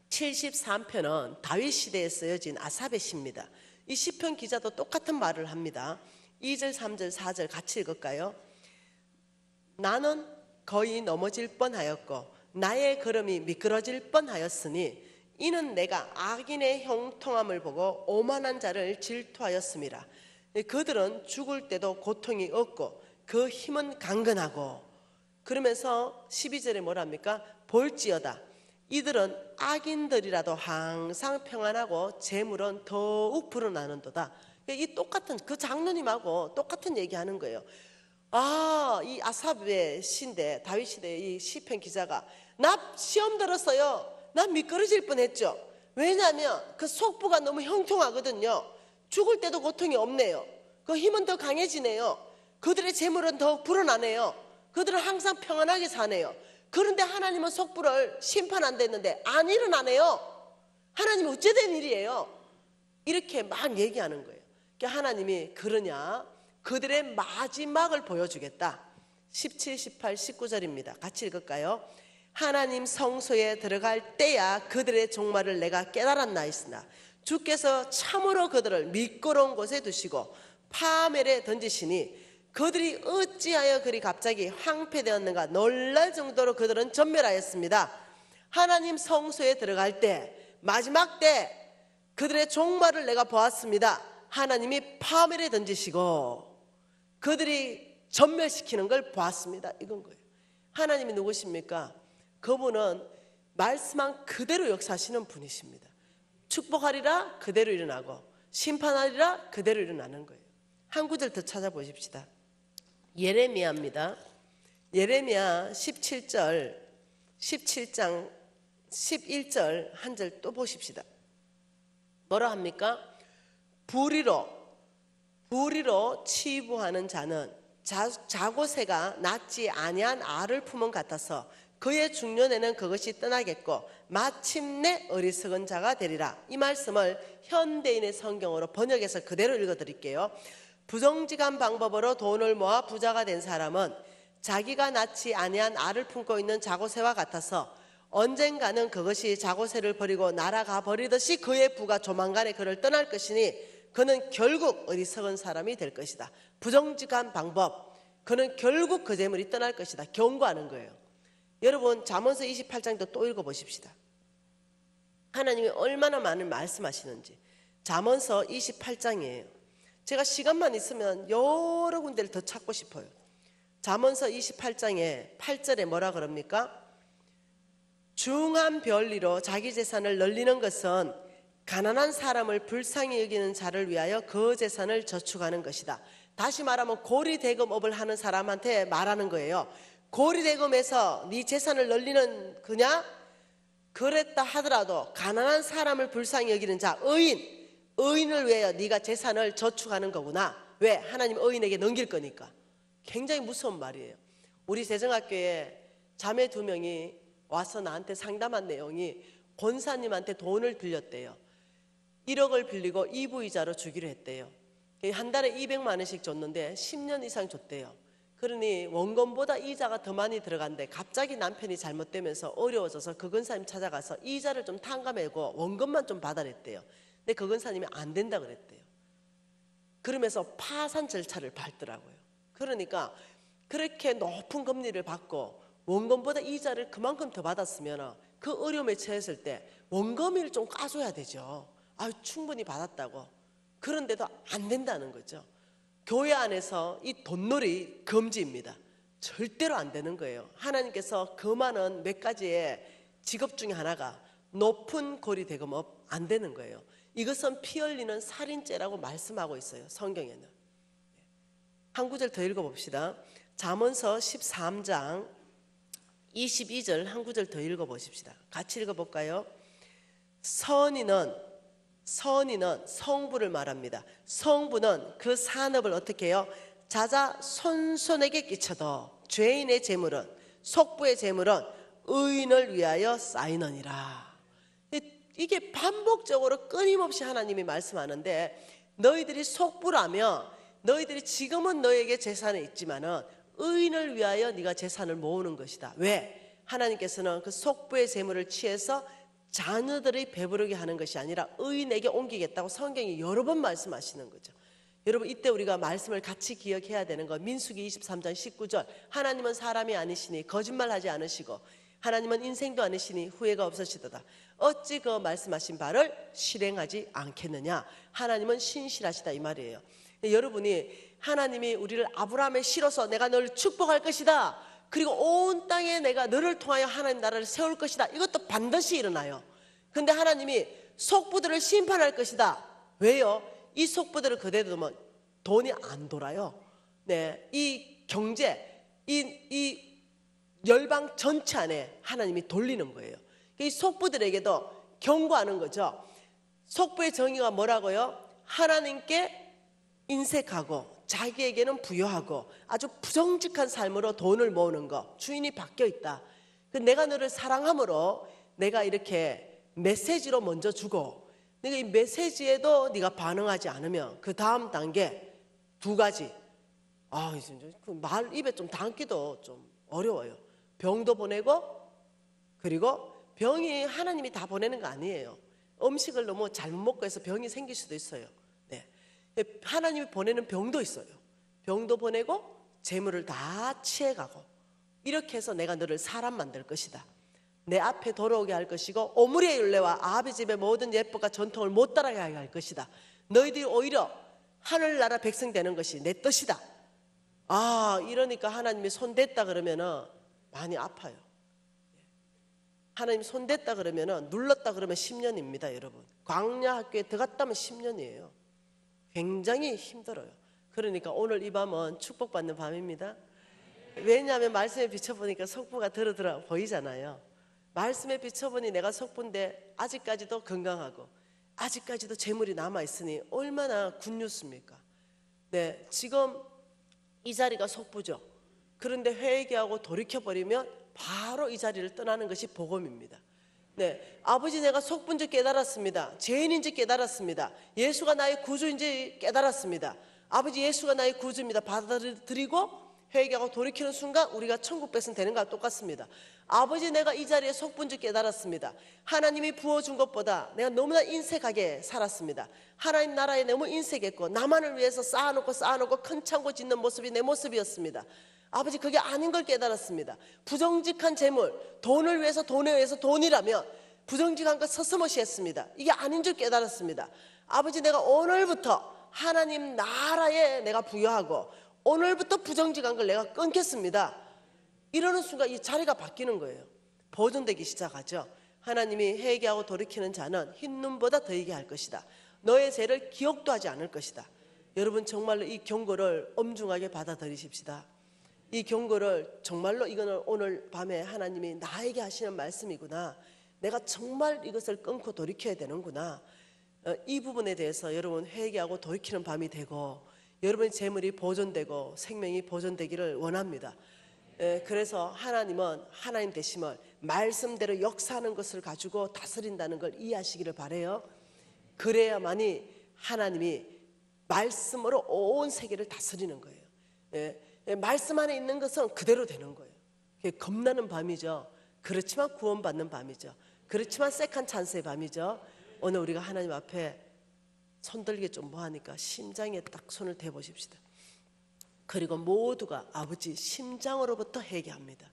73편은 다윗 시대에 쓰여진 아삽의 시입니다. 이 시편 기자도 똑같은 말을 합니다. 2절, 3절, 4절 같이 읽을까요? 나는 거의 넘어질 뻔하였고 나의 걸음이 미끄러질 뻔하였으니 이는 내가 악인의 형통함을 보고 오만한 자를 질투하였음이라. 그들은 죽을 때도 고통이 없고 그 힘은 강건하고, 그러면서 12절에 뭐랍니까? 볼지어다 이들은 악인들이라도 항상 평안하고 재물은 더욱 불어나는도다. 이 똑같은 그 장로님하고 똑같은 얘기하는 거예요. 이 아삽의 시인데 다윗 시대의 이 시편 기자가 나 시험 들었어요. 나 미끄러질 뻔했죠. 왜냐하면 그 속부가 너무 형통하거든요. 죽을 때도 고통이 없네요. 그 힘은 더 강해지네요. 그들의 재물은 더 불어나네요. 그들은 항상 평안하게 사네요. 그런데 하나님은 속부를 심판 안 됐는데 안 일어나네요. 하나님이 어째 된 일이에요? 이렇게 막 얘기하는 거예요. 그러니까 하나님이 그러냐? 그들의 마지막을 보여주겠다. 17, 18, 19절입니다. 같이 읽을까요? 하나님 성소에 들어갈 때야 그들의 종말을 내가 깨달았나이으나 주께서 참으로 그들을 미끄러운 곳에 두시고 파멸에 던지시니 그들이 어찌하여 그리 갑자기 황폐되었는가 놀랄 정도로 그들은 전멸하였습니다. 하나님 성소에 들어갈 때 마지막 때 그들의 종말을 내가 보았습니다. 하나님이 파멸에 던지시고 그들이 전멸시키는 걸 보았습니다. 이건 거예요. 하나님이 누구십니까? 그분은 말씀한 그대로 역사하시는 분이십니다. 축복하리라 그대로 일어나고 심판하리라 그대로 일어나는 거예요. 한 구절 더 찾아보십시다. 예레미야입니다. 예레미야 17장 11절 한 절 또 보십시다. 뭐라 합니까? 불의로 치부하는 자는 자고새가 낳지 아니한 알을 품은 같아서 그의 중년에는 그것이 떠나겠고 마침내 어리석은 자가 되리라. 이 말씀을 현대인의 성경으로 번역해서 그대로 읽어드릴게요. 부정직한 방법으로 돈을 모아 부자가 된 사람은 자기가 낳지 아니한 알을 품고 있는 자고새와 같아서 언젠가는 그것이 자고새를 버리고 날아가 버리듯이 그의 부가 조만간에 그를 떠날 것이니 그는 결국 어리석은 사람이 될 것이다. 부정직한 방법, 그는 결국 그 재물이 떠날 것이다. 경고하는 거예요. 여러분 잠언서 28장도 또 읽어보십시다. 하나님이 얼마나 많은 말씀하시는지. 잠언서 28장이에요. 제가 시간만 있으면 여러 군데를 더 찾고 싶어요. 잠언서 28장에 8절에 뭐라 그럽니까? 중한 별리로 자기 재산을 널리는 것은 가난한 사람을 불쌍히 여기는 자를 위하여 그 재산을 저축하는 것이다. 다시 말하면 고리대금업을 하는 사람한테 말하는 거예요. 고리대금에서 네 재산을 널리는 그냐? 그랬다 하더라도 가난한 사람을 불쌍히 여기는 자, 의인을 위하여 네가 재산을 저축하는 거구나. 왜? 하나님 의인에게 넘길 거니까. 굉장히 무서운 말이에요. 우리 세정학교에 자매 2명이 와서 나한테 상담한 내용이 권사님한테 돈을 빌렸대요. 1억을 빌리고 이부이자로 주기로 했대요. 한 달에 200만 원씩 줬는데 10년 이상 줬대요. 그러니 원금보다 이자가 더 많이 들어간데 갑자기 남편이 잘못되면서 어려워져서 그 근사님 찾아가서 이자를 좀 탕감하고 원금만 좀 받아냈대요. 근데 그 근사님이 안 된다 그랬대요. 그러면서 파산 절차를 밟더라고요. 그러니까 그렇게 높은 금리를 받고 원금보다 이자를 그만큼 더 받았으면 그 어려움에 처했을 때 원금을 좀 까줘야 되죠. 충분히 받았다고. 그런데도 안 된다는 거죠. 교회 안에서 이 돈놀이 금지입니다. 절대로 안 되는 거예요. 하나님께서 금하는 몇 가지의 직업 중에 하나가 높은 고리 대금업 안 되는 거예요. 이것은 피 흘리는 살인죄라고 말씀하고 있어요. 성경에는. 한 구절 더 읽어봅시다. 잠언서 13장 22절 한 구절 더 읽어보십시다. 같이 읽어볼까요? 선인은 성부를 말합니다. 성부는 그 산업을 어떻게 해요? 자자손손에게 끼쳐도 죄인의 재물은, 속부의 재물은 의인을 위하여 쌓이느니라. 이게 반복적으로 끊임없이 하나님이 말씀하는데, 너희들이 속부라면 너희들이 지금은 너에게 재산이 있지만은 의인을 위하여 네가 재산을 모으는 것이다. 왜? 하나님께서는 그 속부의 재물을 취해서 자녀들이 배부르게 하는 것이 아니라 의인에게 옮기겠다고 성경이 여러 번 말씀하시는 거죠. 여러분, 이때 우리가 말씀을 같이 기억해야 되는 거, 민수기 23장 19절 하나님은 사람이 아니시니 거짓말하지 않으시고 하나님은 인생도 아니시니 후회가 없으시도다. 어찌 그 말씀하신 바를 실행하지 않겠느냐. 하나님은 신실하시다 이 말이에요. 여러분이 하나님이 우리를 아브라함의 씨로서 내가 너를 축복할 것이다, 그리고 온 땅에 내가 너를 통하여 하나님 나라를 세울 것이다, 이것도 반드시 일어나요. 근데 하나님이 속부들을 심판할 것이다. 왜요? 이 속부들을 그대로 두면 돈이 안 돌아요. 네, 이 경제, 이 열방 전체 안에 하나님이 돌리는 거예요. 이 속부들에게도 경고하는 거죠. 속부의 정의가 뭐라고요? 하나님께 인색하고 자기에게는 부여하고 아주 부정직한 삶으로 돈을 모으는 거, 주인이 바뀌어 있다. 내가 너를 사랑함으로 내가 이렇게 메시지로 먼저 주고, 내가 이 메시지에도 네가 반응하지 않으면 그 다음 단계 두 가지. 그 말 입에 좀 담기도 좀 어려워요. 병도 보내고, 그리고 병이 하나님이 다 보내는 거 아니에요. 음식을 너무 잘못 먹고 해서 병이 생길 수도 있어요. 네. 하나님이 보내는 병도 있어요. 병도 보내고 재물을 다 취해가고, 이렇게 해서 내가 너를 사람 만들 것이다. 내 앞에 돌아오게 할 것이고 오므리의 율례와 아비 집의 모든 예법과 전통을 못 따라가게 할 것이다. 너희들이 오히려 하늘나라 백성 되는 것이 내 뜻이다. 이러니까 하나님이 손댔다 그러면은 많이 아파요. 하나님 손댔다 그러면은, 눌렀다 그러면 10년입니다, 여러분. 광야 학교에 들어갔다면 10년이에요. 굉장히 힘들어요. 그러니까 오늘 이 밤은 축복받는 밤입니다. 왜냐하면 말씀에 비춰보니까 속부가 들어 보이잖아요. 말씀에 비춰보니 내가 속부인데 아직까지도 건강하고 아직까지도 재물이 남아있으니 얼마나 굿뉴스입니까? 네, 지금 이 자리가 속부죠. 그런데 회개하고 돌이켜버리면 바로 이 자리를 떠나는 것이 복음입니다. 네, 아버지 내가 속부인지 깨달았습니다. 죄인인지 깨달았습니다. 예수가 나의 구주인지 깨달았습니다. 아버지 예수가 나의 구주입니다. 받아들이고 회개하고 돌이키는 순간 우리가 천국 백성 되는 것과 똑같습니다. 아버지 내가 이 자리에 속부인지 깨달았습니다. 하나님이 부어준 것보다 내가 너무나 인색하게 살았습니다. 하나님 나라에 너무 인색했고 나만을 위해서 쌓아놓고 큰 창고 짓는 모습이 내 모습이었습니다. 아버지 그게 아닌 걸 깨달았습니다. 부정직한 재물, 돈을 위해서 돈에 의해서 돈이라면 부정직한 것 서슴없이 했습니다. 이게 아닌 줄 깨달았습니다. 아버지 내가 오늘부터 하나님 나라에 내가 부여하고 오늘부터 부정직한 걸 내가 끊겠습니다. 이러는 순간 이 자리가 바뀌는 거예요. 보존되기 시작하죠. 하나님이 회개하고 돌이키는 자는 흰 눈보다 더이게 할 것이다. 너의 죄를 기억도 하지 않을 것이다. 여러분 정말로 이 경고를 엄중하게 받아들이십시다. 이 경고를 정말로 이거는 오늘 밤에 하나님이 나에게 하시는 말씀이구나. 내가 정말 이것을 끊고 돌이켜야 되는구나. 이 부분에 대해서 여러분 회개하고 돌이키는 밤이 되고 여러분의 재물이 보존되고 생명이 보존되기를 원합니다. 그래서 하나님은 하나님 되심을 말씀대로 역사하는 것을 가지고 다스린다는 걸 이해하시기를 바라요. 그래야만이 하나님이 말씀으로 온 세계를 다스리는 거예요. 말씀 안에 있는 것은 그대로 되는 거예요. 겁나는 밤이죠. 그렇지만 구원받는 밤이죠. 그렇지만 세컨 찬스의 밤이죠. 오늘 우리가 하나님 앞에 손들기 좀 뭐하니까 심장에 딱 손을 대보십시다. 그리고 모두가 아버지 심장으로부터 회개합니다.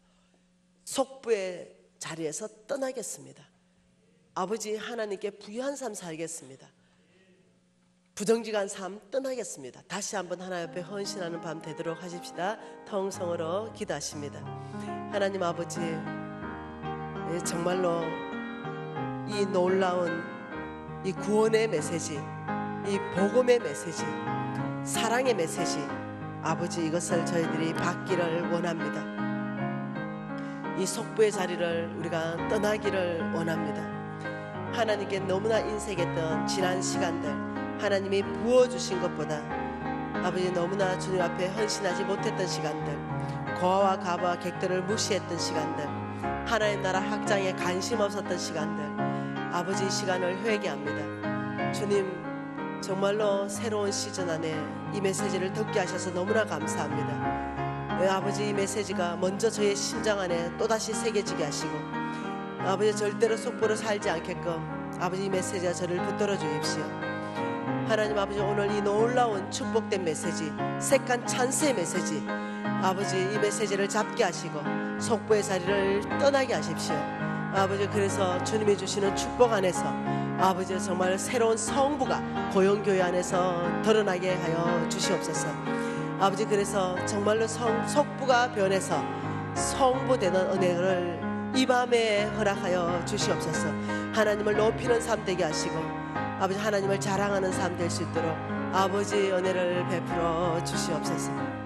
속부의 자리에서 떠나겠습니다. 아버지 하나님께 부유한 삶 살겠습니다. 부정직한 삶 떠나겠습니다. 다시 한번 하나님 앞에 헌신하는 밤 되도록 하십시다. 통성으로 기도하십니다. 하나님 아버지, 정말로 이 놀라운 이 구원의 메시지, 이 복음의 메시지, 사랑의 메시지, 아버지 이것을 저희들이 받기를 원합니다. 이 속부의 자리를 우리가 떠나기를 원합니다. 하나님께 너무나 인색했던 지난 시간들, 하나님이 부어주신 것보다 아버지 너무나 주님 앞에 헌신하지 못했던 시간들, 고아와 가부와 객들을 무시했던 시간들, 하나님 나라 확장에 관심 없었던 시간들, 아버지 이 시간을 회개합니다. 주님 정말로 새로운 시즌 안에 이 메시지를 듣게 하셔서 너무나 감사합니다. 아버지 이 메시지가 먼저 저의 심장 안에 또다시 새겨지게 하시고 아버지 절대로 속보로 살지 않게끔 아버지 이 메시지가 저를 붙들어 주십시오. 하나님 아버지 오늘 이 놀라운 축복된 메시지, 세컨 찬스의 메시지, 아버지 이 메시지를 잡게 하시고 속보의 자리를 떠나게 하십시오. 아버지 그래서 주님이 주시는 축복 안에서 아버지 정말 새로운 성부가 고용교회 안에서 드러나게 하여 주시옵소서. 아버지 그래서 정말로 속부가 변해서 성부되는 은혜를 이 밤에 허락하여 주시옵소서. 하나님을 높이는 삶 되게 하시고 아버지 하나님을 자랑하는 삶 될 수 있도록 아버지 은혜를 베풀어 주시옵소서.